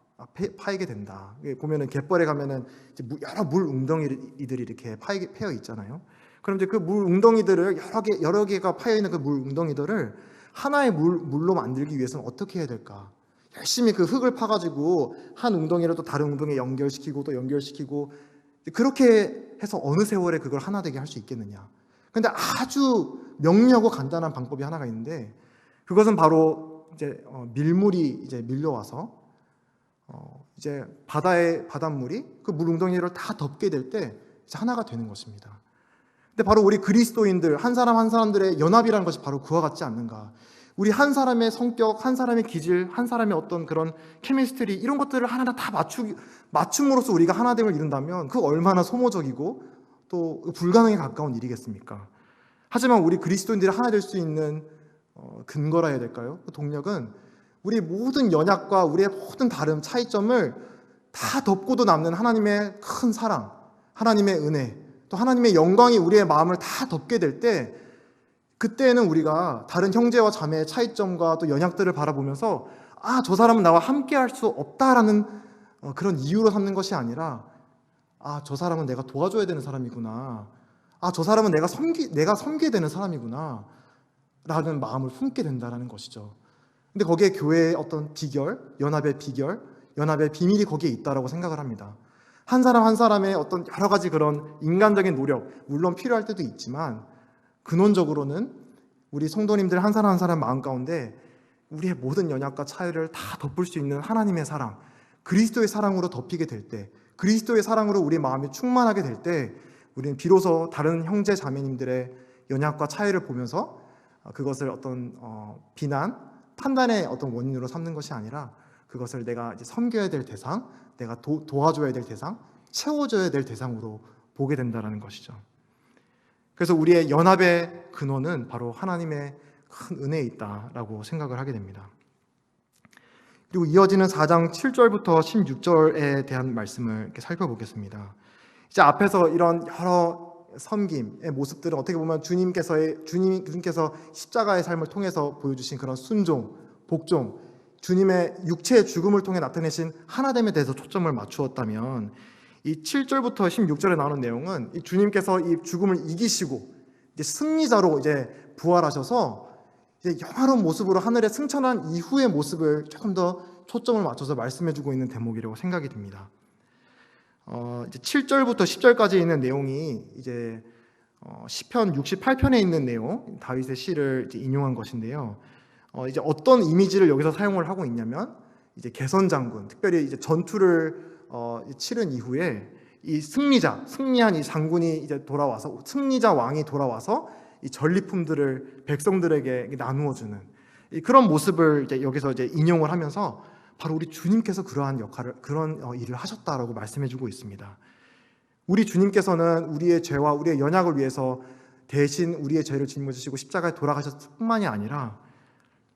파이게 된다. 보면은 갯벌에 가면은 이제 여러 물 웅덩이들이 이렇게 패여 있잖아요. 그럼 이제 그 물 웅덩이들을 여러 개가 파여 있는 그 물 웅덩이들을 하나의 물로 만들기 위해서는 어떻게 해야 될까? 열심히 그 흙을 파가지고 한 웅덩이를 또 다른 웅덩이에 연결시키고 또 연결시키고 그렇게 해서 어느 세월에 그걸 하나 되게 할 수 있겠느냐? 근데 아주 명료하고 간단한 방법이 하나가 있는데 그것은 바로 이제 밀물이 이제 밀려와서 이제 바닷물이 그 물 웅덩이를 다 덮게 될 때 이제 하나가 되는 것입니다. 근데 바로 우리 그리스도인들 한 사람 한 사람들의 연합이라는 것이 바로 그와 같지 않는가? 우리 한 사람의 성격, 한 사람의 기질, 한 사람의 어떤 그런 케미스트리 이런 것들을 하나하나 다 맞춤으로써 우리가 하나됨을 이룬다면 그 얼마나 소모적이고 또 불가능에 가까운 일이겠습니까? 하지만 우리 그리스도인들이 하나 될 수 있는 근거라 해야 될까요? 그 동력은 우리 모든 연약과 우리의 모든 다른 차이점을 다 덮고도 남는 하나님의 큰 사랑, 하나님의 은혜, 또 하나님의 영광이 우리의 마음을 다 덮게 될 때 그때는 우리가 다른 형제와 자매의 차이점과 또 연약들을 바라보면서 저 사람은 나와 함께 할 수 없다라는 그런 이유로 삼는 것이 아니라 저 사람은 내가 도와줘야 되는 사람이구나. 저 사람은 내가 섬겨야 되는 사람이구나 라는 마음을 품게 된다는 것이죠. 근데 거기에 교회의 어떤 연합의 비밀이 거기에 있다라고 생각을 합니다. 한 사람 한 사람의 어떤 여러 가지 그런 인간적인 노력, 물론 필요할 때도 있지만 근원적으로는 우리 성도님들 한 사람 한 사람 마음 가운데 우리의 모든 연약과 차이를 다 덮을 수 있는 하나님의 사랑, 그리스도의 사랑으로 덮이게 될 때, 그리스도의 사랑으로 우리 마음이 충만하게 될 때 우리는 비로소 다른 형제 자매님들의 연약과 차이를 보면서 그것을 어떤 비난, 판단의 어떤 원인으로 삼는 것이 아니라 그것을 내가 이제 섬겨야 될 대상, 내가 도와줘야 될 대상, 채워줘야 될 대상으로 보게 된다는 것이죠. 그래서 우리의 연합의 근원은 바로 하나님의 큰 은혜에 있다라고 생각을 하게 됩니다. 그리고 이어지는 4장 7절부터 16절에 대한 말씀을 이렇게 살펴보겠습니다. 이제 앞에서 이런 여러 섬김의 모습들은 어떻게 보면 주님께서 십자가의 삶을 통해서 보여주신 그런 순종, 복종, 주님의 육체의 죽음을 통해 나타내신 하나됨에 대해서 초점을 맞추었다면 이 7절부터 16절에 나오는 내용은 이 주님께서 이 죽음을 이기시고 이제 승리자로 이제 부활하셔서 이제 영화로운 모습으로 하늘에 승천한 이후의 모습을 조금 더 초점을 맞춰서 말씀해주고 있는 대목이라고 생각이 듭니다. 이제 7절부터 10절까지 있는 내용이 이제 시편 68편에 있는 내용, 다윗의 시를 이제 인용한 것인데요. 이제 어떤 이미지를 여기서 사용을 하고 있냐면 이제 개선 장군, 특별히 이제 전투를 치른 이후에 이 승리한 이 장군이 이제 돌아와서 승리자 왕이 돌아와서 이 전리품들을 백성들에게 나누어 주는 그런 모습을 이제 여기서 이제 인용을 하면서 바로 우리 주님께서 그런 일을 하셨다라고 말씀해주고 있습니다. 우리 주님께서는 우리의 죄와 우리의 연약을 위해서 대신 우리의 죄를 짊어지시고 십자가에 돌아가셨을 뿐만이 아니라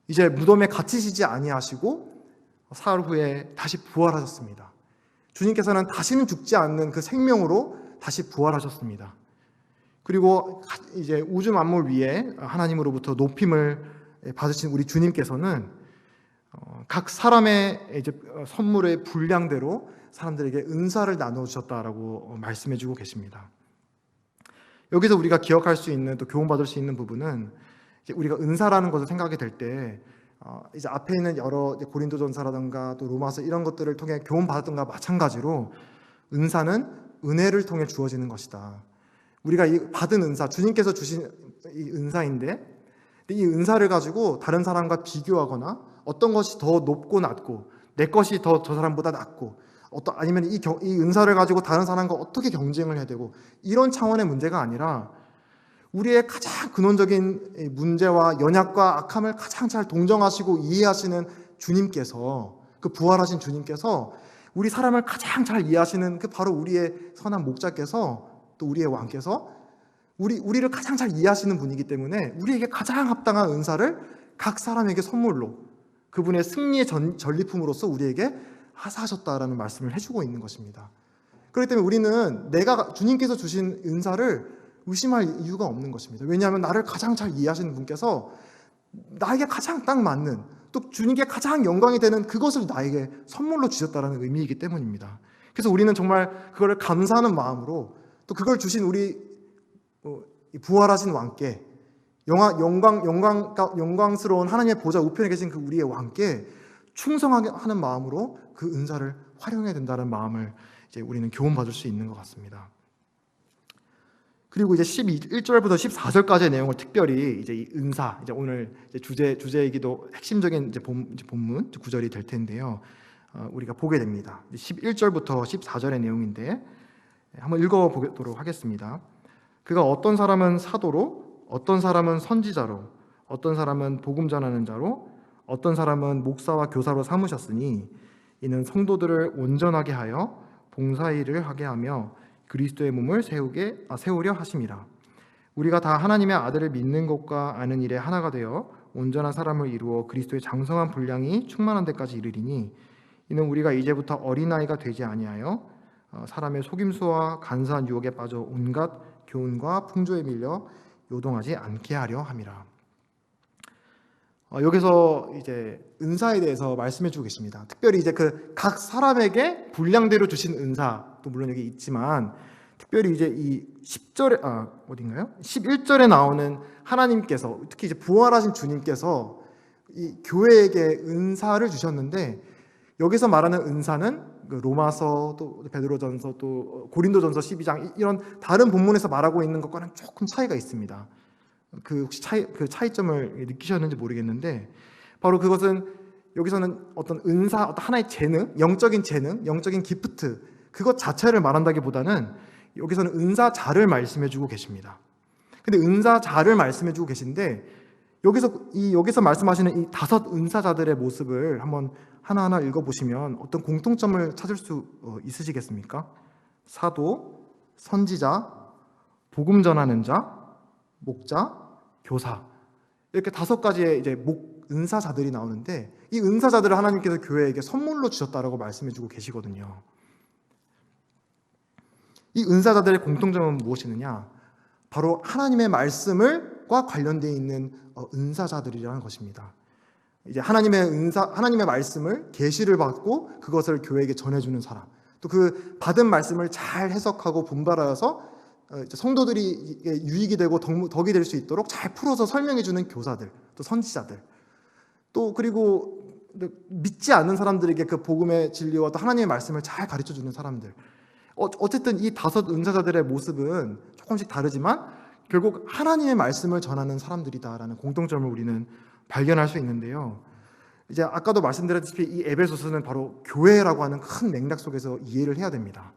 이제 무덤에 갇히시지 아니하시고 사흘 후에 다시 부활하셨습니다. 주님께서는 다시는 죽지 않는 그 생명으로 다시 부활하셨습니다. 그리고 이제 우주 만물 위에 하나님으로부터 높임을 받으신 우리 주님께서는 각 사람의 이제 선물의 분량대로 사람들에게 은사를 나누어 주셨다라고 말씀해 주고 계십니다. 여기서 우리가 기억할 수 있는, 또 교훈받을 수 있는 부분은, 이제 우리가 은사라는 것을 생각이 될 때 이제 앞에 있는 여러 고린도전서라든가 또 로마서 이런 것들을 통해 교훈받았던 것과 마찬가지로 은사는 은혜를 통해 주어지는 것이다. 우리가 이 받은 은사, 주님께서 주신 이 은사인데, 이 은사를 가지고 다른 사람과 비교하거나 어떤 것이 더 높고 낮고 내 것이 더 저 사람보다 낫고 아니면 이 은사를 가지고 다른 사람과 어떻게 경쟁을 해야 되고 이런 차원의 문제가 아니라 우리의 가장 근원적인 문제와 연약과 악함을 가장 잘 동정하시고 이해하시는 주님께서, 그 부활하신 주님께서, 우리 사람을 가장 잘 이해하시는 그 바로 우리의 선한 목자께서, 또 우리의 왕께서 우리를 가장 잘 이해하시는 분이기 때문에 우리에게 가장 합당한 은사를 각 사람에게 선물로, 그분의 승리의 전리품으로서 우리에게 하사하셨다라는 말씀을 해주고 있는 것입니다. 그렇기 때문에 우리는 주님께서 주신 은사를 의심할 이유가 없는 것입니다. 왜냐하면 나를 가장 잘 이해하시는 분께서 나에게 가장 딱 맞는, 또 주님께 가장 영광이 되는 그것을 나에게 선물로 주셨다는 의미이기 때문입니다. 그래서 우리는 정말 그걸 감사하는 마음으로, 또 그걸 주신 우리 부활하신 왕께, 영광스러운 하나님의 보좌 우편에 계신 그 우리의 왕께 충성하게 하는 마음으로 그 은사를 활용해야 된다는 마음을 이제 우리는 교훈받을 수 있는 것 같습니다. 그리고 이제 1절부터 14절까지의 내용을 특별히 이제 이 은사, 이제 오늘 이제 주제이기도 핵심적인 이제 본문 구절이 될 텐데요. 우리가 보게 됩니다. 11절부터 14절의 내용인데 한번 읽어보도록 하겠습니다. 그가 어떤 사람은 사도로, 어떤 사람은 선지자로, 어떤 사람은 복음 전하는 자로, 어떤 사람은 목사와 교사로 삼으셨으니 이는 성도들을 온전하게 하여 봉사일을 하게 하며 그리스도의 몸을 세우려 하심이라. 우리가 다 하나님의 아들을 믿는 것과 아는 일에 하나가 되어 온전한 사람을 이루어 그리스도의 장성한 분량이 충만한 데까지 이르리니 이는 우리가 이제부터 어린아이가 되지 아니하여 사람의 속임수와 간사한 유혹에 빠져 온갖 교훈과 풍조에 밀려 요동하지 않게 하려 함이라. 여기서 이제 은사에 대해서 말씀해 주고 계십니다. 특별히 이제 그 각 사람에게 분량대로 주신 은사도 물론 여기 있지만, 특별히 이제 이 10절에 어딘가요? 11절에 나오는 하나님께서, 특히 이제 부활하신 주님께서 이 교회에게 은사를 주셨는데, 여기서 말하는 은사는 로마서, 또 베드로전서, 또 고린도전서 12장 이런 다른 본문에서 말하고 있는 것과는 조금 차이가 있습니다. 혹시 차이점을 느끼셨는지 모르겠는데, 바로 그것은 여기서는 어떤 은사, 어떤 하나의 재능, 영적인 기프트, 그것 자체를 말한다기보다는 여기서는 은사자를 말씀해주고 계십니다. 근데 은사자를 말씀해주고 계신데 여기서 말씀하시는 이 5 은사자들의 모습을 한번 하나하나 읽어보시면 어떤 공통점을 찾을 수 있으시겠습니까? 사도, 선지자, 복음 전하는 자, 목자, 교사, 이렇게 5가지의 이제 은사자들이 나오는데, 이 은사자들을 하나님께서 교회에게 선물로 주셨다라고 말씀해주고 계시거든요. 이 은사자들의 공통점은 무엇이느냐? 바로 하나님의 말씀과 관련되어 있는 은사자들이라는 것입니다. 이제 하나님의 말씀을 계시를 받고 그것을 교회에게 전해주는 사람, 또 그 받은 말씀을 잘 해석하고 분발하여서 성도들이 유익이 되고 덕이 될 수 있도록 잘 풀어서 설명해주는 교사들, 또 선지자들, 또 그리고 믿지 않는 사람들에게 그 복음의 진리와 또 하나님의 말씀을 잘 가르쳐주는 사람들. 어쨌든 이 5 은사자들의 모습은 조금씩 다르지만 결국 하나님의 말씀을 전하는 사람들이다라는 공통점을 우리는 발견할 수 있는데요. 이제 아까도 말씀드렸다시피 이 에베소서는 바로 교회라고 하는 큰 맥락 속에서 이해를 해야 됩니다.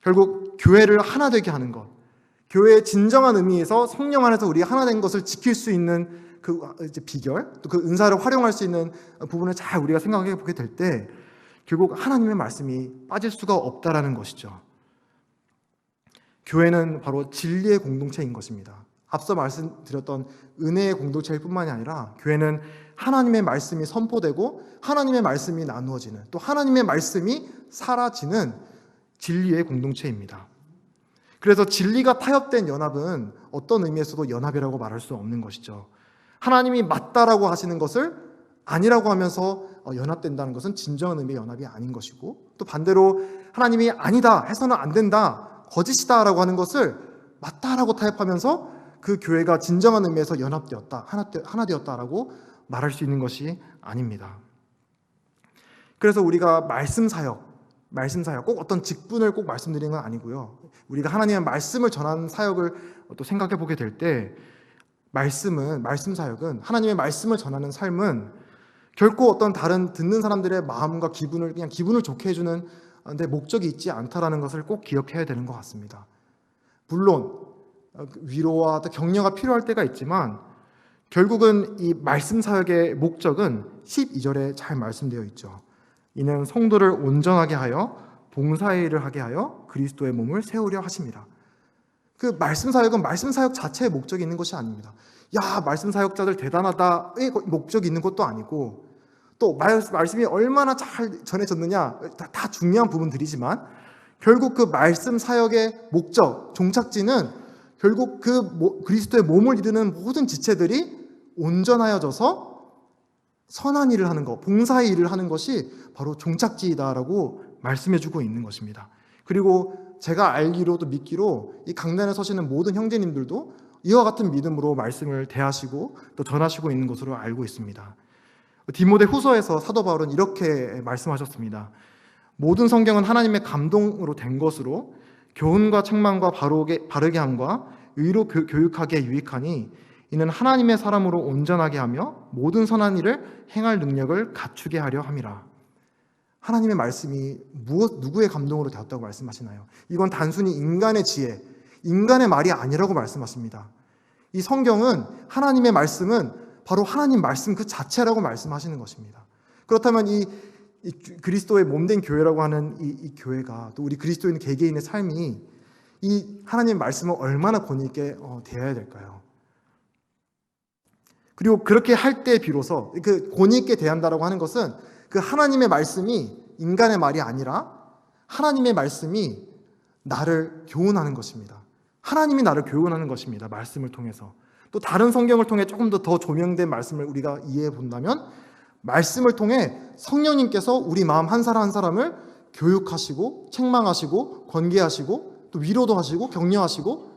결국 교회를 하나 되게 하는 것, 교회의 진정한 의미에서 성령 안에서 우리가 하나 된 것을 지킬 수 있는 그 이제 비결, 또 그 은사를 활용할 수 있는 부분을 잘 우리가 생각해 보게 될 때 결국 하나님의 말씀이 빠질 수가 없다라는 것이죠. 교회는 바로 진리의 공동체인 것입니다. 앞서 말씀드렸던 은혜의 공동체일 뿐만이 아니라 교회는 하나님의 말씀이 선포되고 하나님의 말씀이 나누어지는, 또 하나님의 말씀이 사라지는 진리의 공동체입니다. 그래서 진리가 타협된 연합은 어떤 의미에서도 연합이라고 말할 수 없는 것이죠. 하나님이 맞다라고 하시는 것을 아니라고 하면서 연합된다는 것은 진정한 의미의 연합이 아닌 것이고, 또 반대로 하나님이 아니다, 해서는 안 된다, 거짓이다라고 하는 것을 맞다라고 타협하면서 그 교회가 진정한 의미에서 연합되었다, 하나 되었다라고 말할 수 있는 것이 아닙니다. 그래서 우리가 말씀 사역, 꼭 어떤 직분을 꼭 말씀드리는 건 아니고요. 우리가 하나님의 말씀을 전하는 사역을 또 생각해 보게 될 때, 말씀 사역은, 하나님의 말씀을 전하는 삶은 결코 어떤 다른 듣는 사람들의 마음과 기분을 그냥 기분을 좋게 해주는 데 목적이 있지 않다라는 것을 꼭 기억해야 되는 것 같습니다. 물론 위로와 또 격려가 필요할 때가 있지만, 결국은 이 말씀 사역의 목적은 12절에 잘 말씀되어 있죠. 이는 성도를 온전하게 하여 봉사의 일을 하게 하여 그리스도의 몸을 세우려 하십니다. 그 말씀 사역은 말씀 사역 자체의 목적이 있는 것이 아닙니다. 야, 말씀 사역자들 대단하다의 목적이 있는 것도 아니고, 또 말씀이 얼마나 잘 전해졌느냐, 다 중요한 부분들이지만, 결국 그 말씀 사역의 목적, 종착지는 결국 그 그리스도의 몸을 이루는 모든 지체들이 온전하여져서 선한 일을 하는 것, 봉사의 일을 하는 것이 바로 종착지이다라고 말씀해주고 있는 것입니다. 그리고 제가 알기로 또 믿기로 이 강단에 서시는 모든 형제님들도 이와 같은 믿음으로 말씀을 대하시고 또 전하시고 있는 것으로 알고 있습니다. 디모데 후서에서 사도 바울은 이렇게 말씀하셨습니다. 모든 성경은 하나님의 감동으로 된 것으로 교훈과 책망과 바르게 함과 의로 교육하기에 유익하니 이는 하나님의 사람으로 온전하게 하며 모든 선한 일을 행할 능력을 갖추게 하려 함이라. 하나님의 말씀이 누구의 감동으로 되었다고 말씀하시나요? 이건 단순히 인간의 지혜, 인간의 말이 아니라고 말씀하십니다. 이 성경은, 하나님의 말씀은 바로 하나님 말씀 그 자체라고 말씀하시는 것입니다. 그렇다면 이 그리스도의 몸된 교회라고 하는 이 교회가, 또 우리 그리스도인 개개인의 삶이 이 하나님의 말씀을 얼마나 권위 있게 대해야 될까요? 그리고 그렇게 할 때 비로소 그 권위 있게 대한다라고 하는 것은 그 하나님의 말씀이 인간의 말이 아니라 하나님의 말씀이 나를 교훈하는 것입니다. 하나님이 나를 교훈하는 것입니다. 말씀을 통해서. 또 다른 성경을 통해 조금 더 조명된 말씀을 우리가 이해해 본다면, 말씀을 통해 성령님께서 우리 마음 한 사람 한 사람을 교육하시고 책망하시고 권계하시고 또 위로도 하시고 격려하시고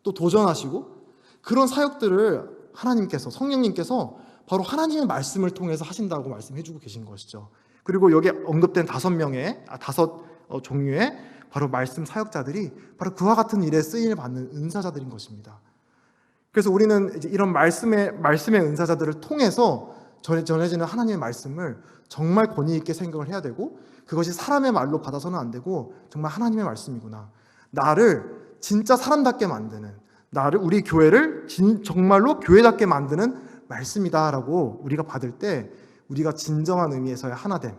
또 도전하시고, 그런 사역들을 하나님께서, 성령님께서 바로 하나님의 말씀을 통해서 하신다고 말씀해주고 계신 것이죠. 그리고 여기 언급된 5 종류의 바로 말씀 사역자들이 바로 그와 같은 일에 쓰임을 받는 은사자들인 것입니다. 그래서 우리는 이제 이런 말씀의 은사자들을 통해서 전해지는 하나님의 말씀을 정말 권위 있게 생각을 해야 되고, 그것이 사람의 말로 받아서는 안 되고 정말 하나님의 말씀이구나, 나를 진짜 사람답게 만드는, 우리 교회를 정말로 교회답게 만드는 말씀이다라고 우리가 받을 때, 우리가 진정한 의미에서의 하나됨,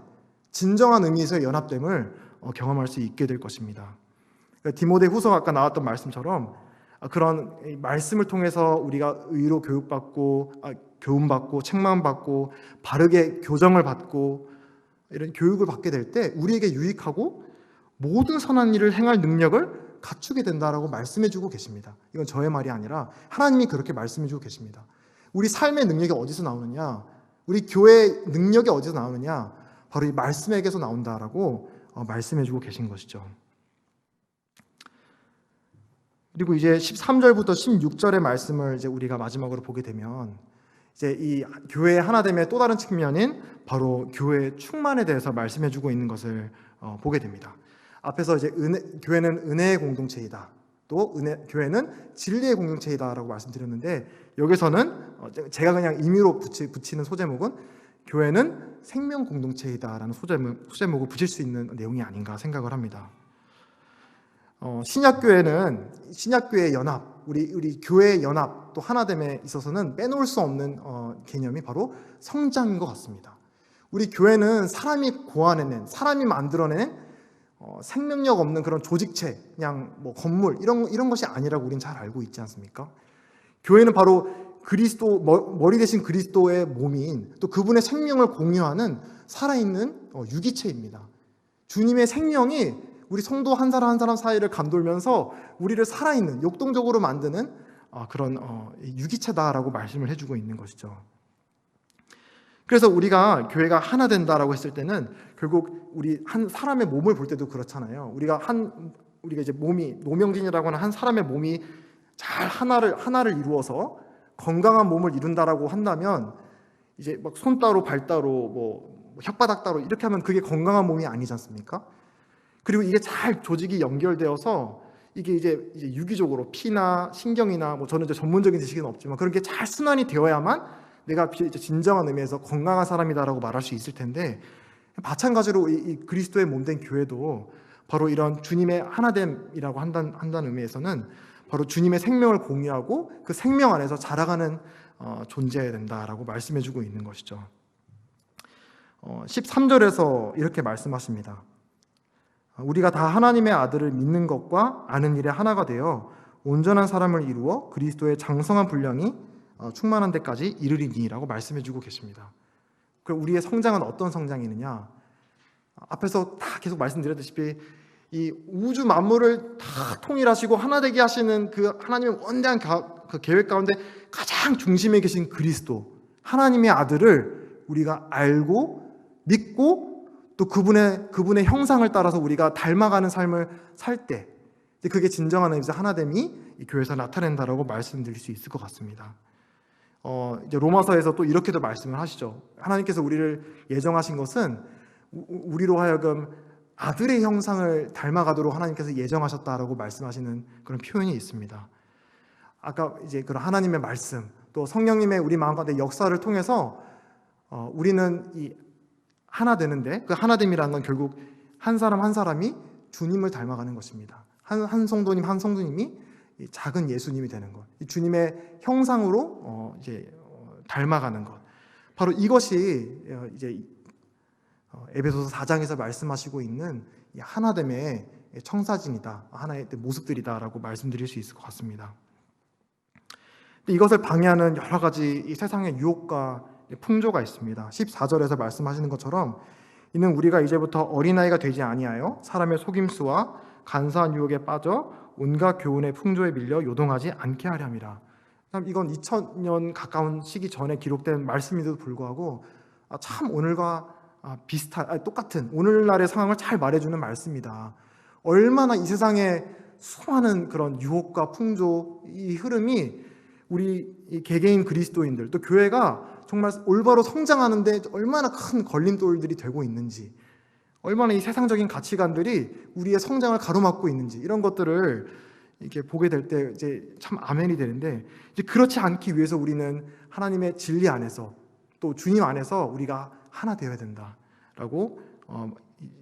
진정한 의미에서의 연합됨을 경험할 수 있게 될 것입니다. 디모데 후서 아까 나왔던 말씀처럼 그런 말씀을 통해서 우리가 의로 교훈받고 책망받고 바르게 교정을 받고 이런 교육을 받게 될 때 우리에게 유익하고 모든 선한 일을 행할 능력을 갖추게 된다라고 말씀해주고 계십니다. 이건 저의 말이 아니라 하나님이 그렇게 말씀해주고 계십니다. 우리 삶의 능력이 어디서 나오느냐, 우리 교회의 능력이 어디서 나오느냐, 바로 이 말씀에게서 나온다라고 말씀해주고 계신 것이죠. 그리고 이제 13절부터 16절의 말씀을 이제 우리가 마지막으로 보게 되면, 이제 이 교회의 하나됨의 또 다른 측면인 바로 교회의 충만에 대해서 말씀해주고 있는 것을 보게 됩니다. 앞에서 이제 교회는 은혜의 공동체이다, 또 교회는 진리의 공동체이다라고 말씀드렸는데, 여기서는 제가 그냥 임의로 붙이는 소제목은 교회는 생명 공동체이다라는 소제목을 붙일 수 있는 내용이 아닌가 생각을 합니다. 신약교회의 연합, 우리 교회의 연합 또 하나됨에 있어서는 빼놓을 수 없는 개념이 바로 성장인 것 같습니다. 우리 교회는 사람이 고안해낸, 사람이 만들어낸 생명력 없는 그런 조직체, 그냥 뭐 건물 이런 것이 아니라고 우리는 잘 알고 있지 않습니까? 교회는 바로 그리스도 머리 대신 그리스도의 몸인 또 그분의 생명을 공유하는 살아있는 유기체입니다. 주님의 생명이 우리 성도 한 사람 한 사람 사이를 감돌면서 우리를 살아있는 역동적으로 만드는 그런 유기체다라고 말씀을 해주고 있는 것이죠. 그래서 우리가 교회가 하나 된다라고 했을 때는 결국 우리 한 사람의 몸을 볼 때도 그렇잖아요. 우리가 이제 몸이 노명진이라고 하는 한 사람의 몸이 잘 하나를 이루어서 건강한 몸을 이룬다라고 한다면 이제 막 손 따로 발 따로 뭐 혓바닥 따로 이렇게 하면 그게 건강한 몸이 아니지 않습니까? 그리고 이게 잘 조직이 연결되어서 이게 이제 유기적으로 피나 신경이나 뭐 저는 이제 전문적인 지식은 없지만 그런 게 잘 순환이 되어야만 내가 이제 진정한 의미에서 건강한 사람이다라고 말할 수 있을 텐데, 마찬가지로 이 그리스도의 몸된 교회도 바로 이런 주님의 하나됨이라고 한다는 의미에서는 바로 주님의 생명을 공유하고 그 생명 안에서 자라가는 존재해야 된다라고 말씀해주고 있는 것이죠. 13절에서 이렇게 말씀하십니다. 우리가 다 하나님의 아들을 믿는 것과 아는 일에 하나가 되어 온전한 사람을 이루어 그리스도의 장성한 분량이 충만한 데까지 이르리니라고 말씀해주고 계십니다. 그럼 우리의 성장은 어떤 성장이느냐? 앞에서 다 계속 말씀드렸다시피 이 우주 만물을 다 통일하시고 하나 되게 하시는 그 하나님의 원대한 그 계획 가운데 가장 중심에 계신 그리스도, 하나님의 아들을 우리가 알고 믿고 또 그분의 형상을 따라서 우리가 닮아가는 삶을 살 때 그게 진정한 의미에서 하나됨이 이 교회에서 나타낸다라고 말씀드릴 수 있을 것 같습니다. 이제 로마서에서 또 이렇게도 말씀을 하시죠. 하나님께서 우리를 예정하신 것은 우리로 하여금 아들의 형상을 닮아가도록 하나님께서 예정하셨다라고 말씀하시는 그런 표현이 있습니다. 아까 이제 그런 하나님의 말씀, 또 성령님의 우리 마음 가운데 역사를 통해서 우리는 이 하나 되는데, 그 하나됨이라는 건 결국 한 사람 한 사람이 주님을 닮아가는 것입니다. 한 성도님이 작은 예수님이 되는 것, 주님의 형상으로 이제 닮아가는 것, 바로 이것이 이제 에베소서 4장에서 말씀하시고 있는 하나됨의 청사진이다, 하나의 모습들이다라고 말씀드릴 수 있을 것 같습니다. 이것을 방해하는 여러 가지 이 세상의 유혹과 풍조가 있습니다. 14절에서 말씀하시는 것처럼 이는 우리가 이제부터 어린아이가 되지 아니하여 사람의 속임수와 간사한 유혹에 빠져 온갖 교훈의 풍조에 밀려 요동하지 않게 하려 함이라. 이건 2000년 가까운 시기 전에 기록된 말씀인데도 불구하고 참 오늘과 똑같은 오늘날의 상황을 잘 말해주는 말씀이다. 얼마나 이 세상에 수많은 그런 유혹과 풍조, 이 흐름이 우리 이 개개인 그리스도인들 또 교회가 정말 올바로 성장하는데 얼마나 큰 걸림돌들이 되고 있는지, 얼마나 이 세상적인 가치관들이 우리의 성장을 가로막고 있는지, 이런 것들을 이렇게 보게 될 때 이제 참 아멘이 되는데, 이제 그렇지 않기 위해서 우리는 하나님의 진리 안에서 또 주님 안에서 우리가 하나 되어야 된다라고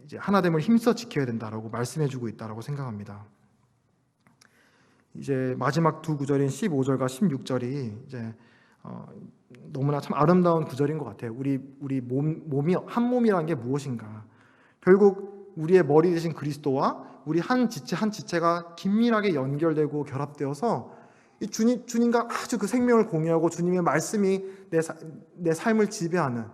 이제 하나됨을 힘써 지켜야 된다라고 말씀해주고 있다라고 생각합니다. 이제 마지막 두 구절인 15절과 16절이 이제 너무나 참 아름다운 구절인 것 같아요. 우리 몸이 한 몸이라는 게 무엇인가? 결국 우리의 머리 대신 그리스도와 우리 한 지체가 긴밀하게 연결되고 결합되어서 이 주님과 아주 그 생명을 공유하고 주님의 말씀이 내 삶을 지배하는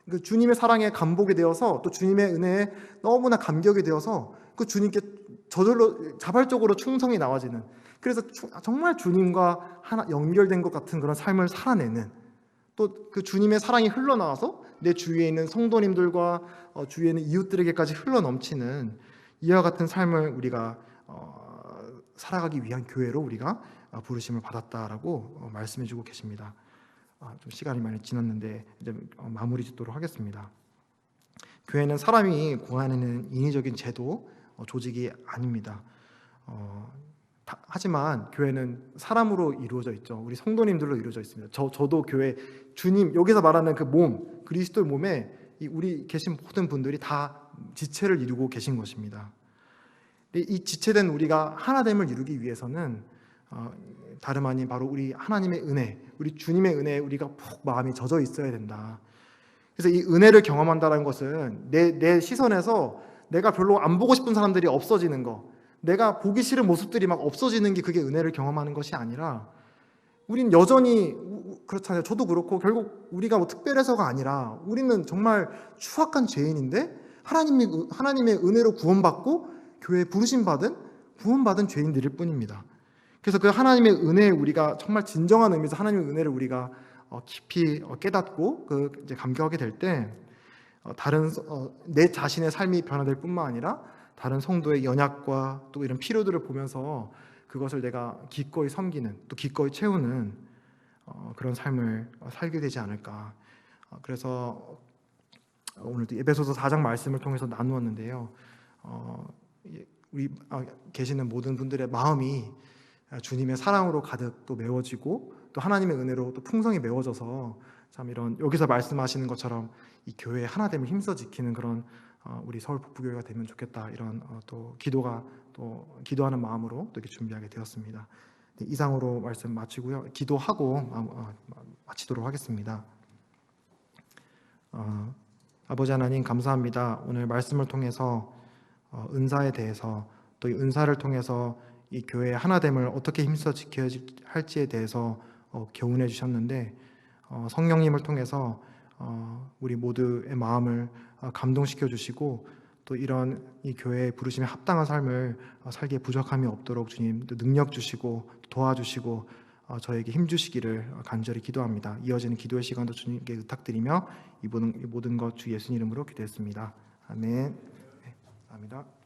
그 주님의 사랑에 감복이 되어서 또 주님의 은혜에 너무나 감격이 되어서 그 주님께 저절로 자발적으로 충성이 나와지는, 그래서 정말 주님과 하나 연결된 것 같은 그런 삶을 살아내는, 또 그 주님의 사랑이 흘러나와서 내 주위에 있는 성도님들과 주위에 있는 이웃들에게까지 흘러넘치는 이와 같은 삶을 우리가 살아가기 위한 교회로 우리가 부르심을 받았다라고 말씀해주고 계십니다. 좀 시간이 많이 지났는데 이제 마무리 짓도록 하겠습니다. 교회는 사람이 고안해낸 인위적인 제도, 조직이 아닙니다. 하지만 교회는 사람으로 이루어져 있죠. 우리 성도님들로 이루어져 있습니다. 저도 교회 주님, 여기서 말하는 그 몸, 그리스도의 몸에 우리 계신 모든 분들이 다 지체를 이루고 계신 것입니다. 이 지체된 우리가 하나됨을 이루기 위해서는 다름 아닌 바로 우리 하나님의 은혜, 우리 주님의 은혜에 우리가 푹 마음이 젖어 있어야 된다. 그래서 이 은혜를 경험한다는 것은 내 시선에서 내가 별로 안 보고 싶은 사람들이 없어지는 거, 내가 보기 싫은 모습들이 막 없어지는 게 그게 은혜를 경험하는 것이 아니라 우린 여전히 그렇잖아요. 저도 그렇고 결국 우리가 뭐 특별해서가 아니라 우리는 정말 추악한 죄인인데 하나님의 은혜로 교회에 구원받은 죄인들일 뿐입니다. 그래서 그 하나님의 은혜에 우리가 정말 진정한 의미에서 하나님의 은혜를 우리가 깊이 깨닫고 이제 감격하게 될 때 내 자신의 삶이 변화될 뿐만 아니라 다른 성도의 연약과 또 이런 필요들을 보면서 그것을 내가 기꺼이 섬기는 또 기꺼이 채우는 그런 삶을 살게 되지 않을까. 그래서 오늘도 에베소서 4장 말씀을 통해서 나누었는데요. 우리 계시는 모든 분들의 마음이 주님의 사랑으로 가득 또 메워지고 또 하나님의 은혜로 또 풍성히 메워져서 참 이런 여기서 말씀하시는 것처럼 이 교회의 하나됨을 힘써 지키는 그런 우리 서울 북부교회가 되면 좋겠다, 이런 또 기도하는 마음으로 또 이렇게 준비하게 되었습니다. 네, 이상으로 말씀 마치고요. 기도하고 마치도록 하겠습니다. 아버지 하나님 감사합니다. 오늘 말씀을 통해서 은사에 대해서 또 이 은사를 통해서 이 교회의 하나됨을 어떻게 힘써 지켜야 할지에 대해서 교훈해 주셨는데 성령님을 통해서 우리 모두의 마음을 감동시켜 주시고 또 이런 이 교회의 부르심에 합당한 삶을 살기에 부족함이 없도록 주님 또 능력 주시고 도와주시고 저에게 힘 주시기를 간절히 기도합니다. 이어지는 기도의 시간도 주님께 의탁드리며 이 모든 것 주 예수님 이름으로 기도했습니다. 아멘. 네, 감사합니다.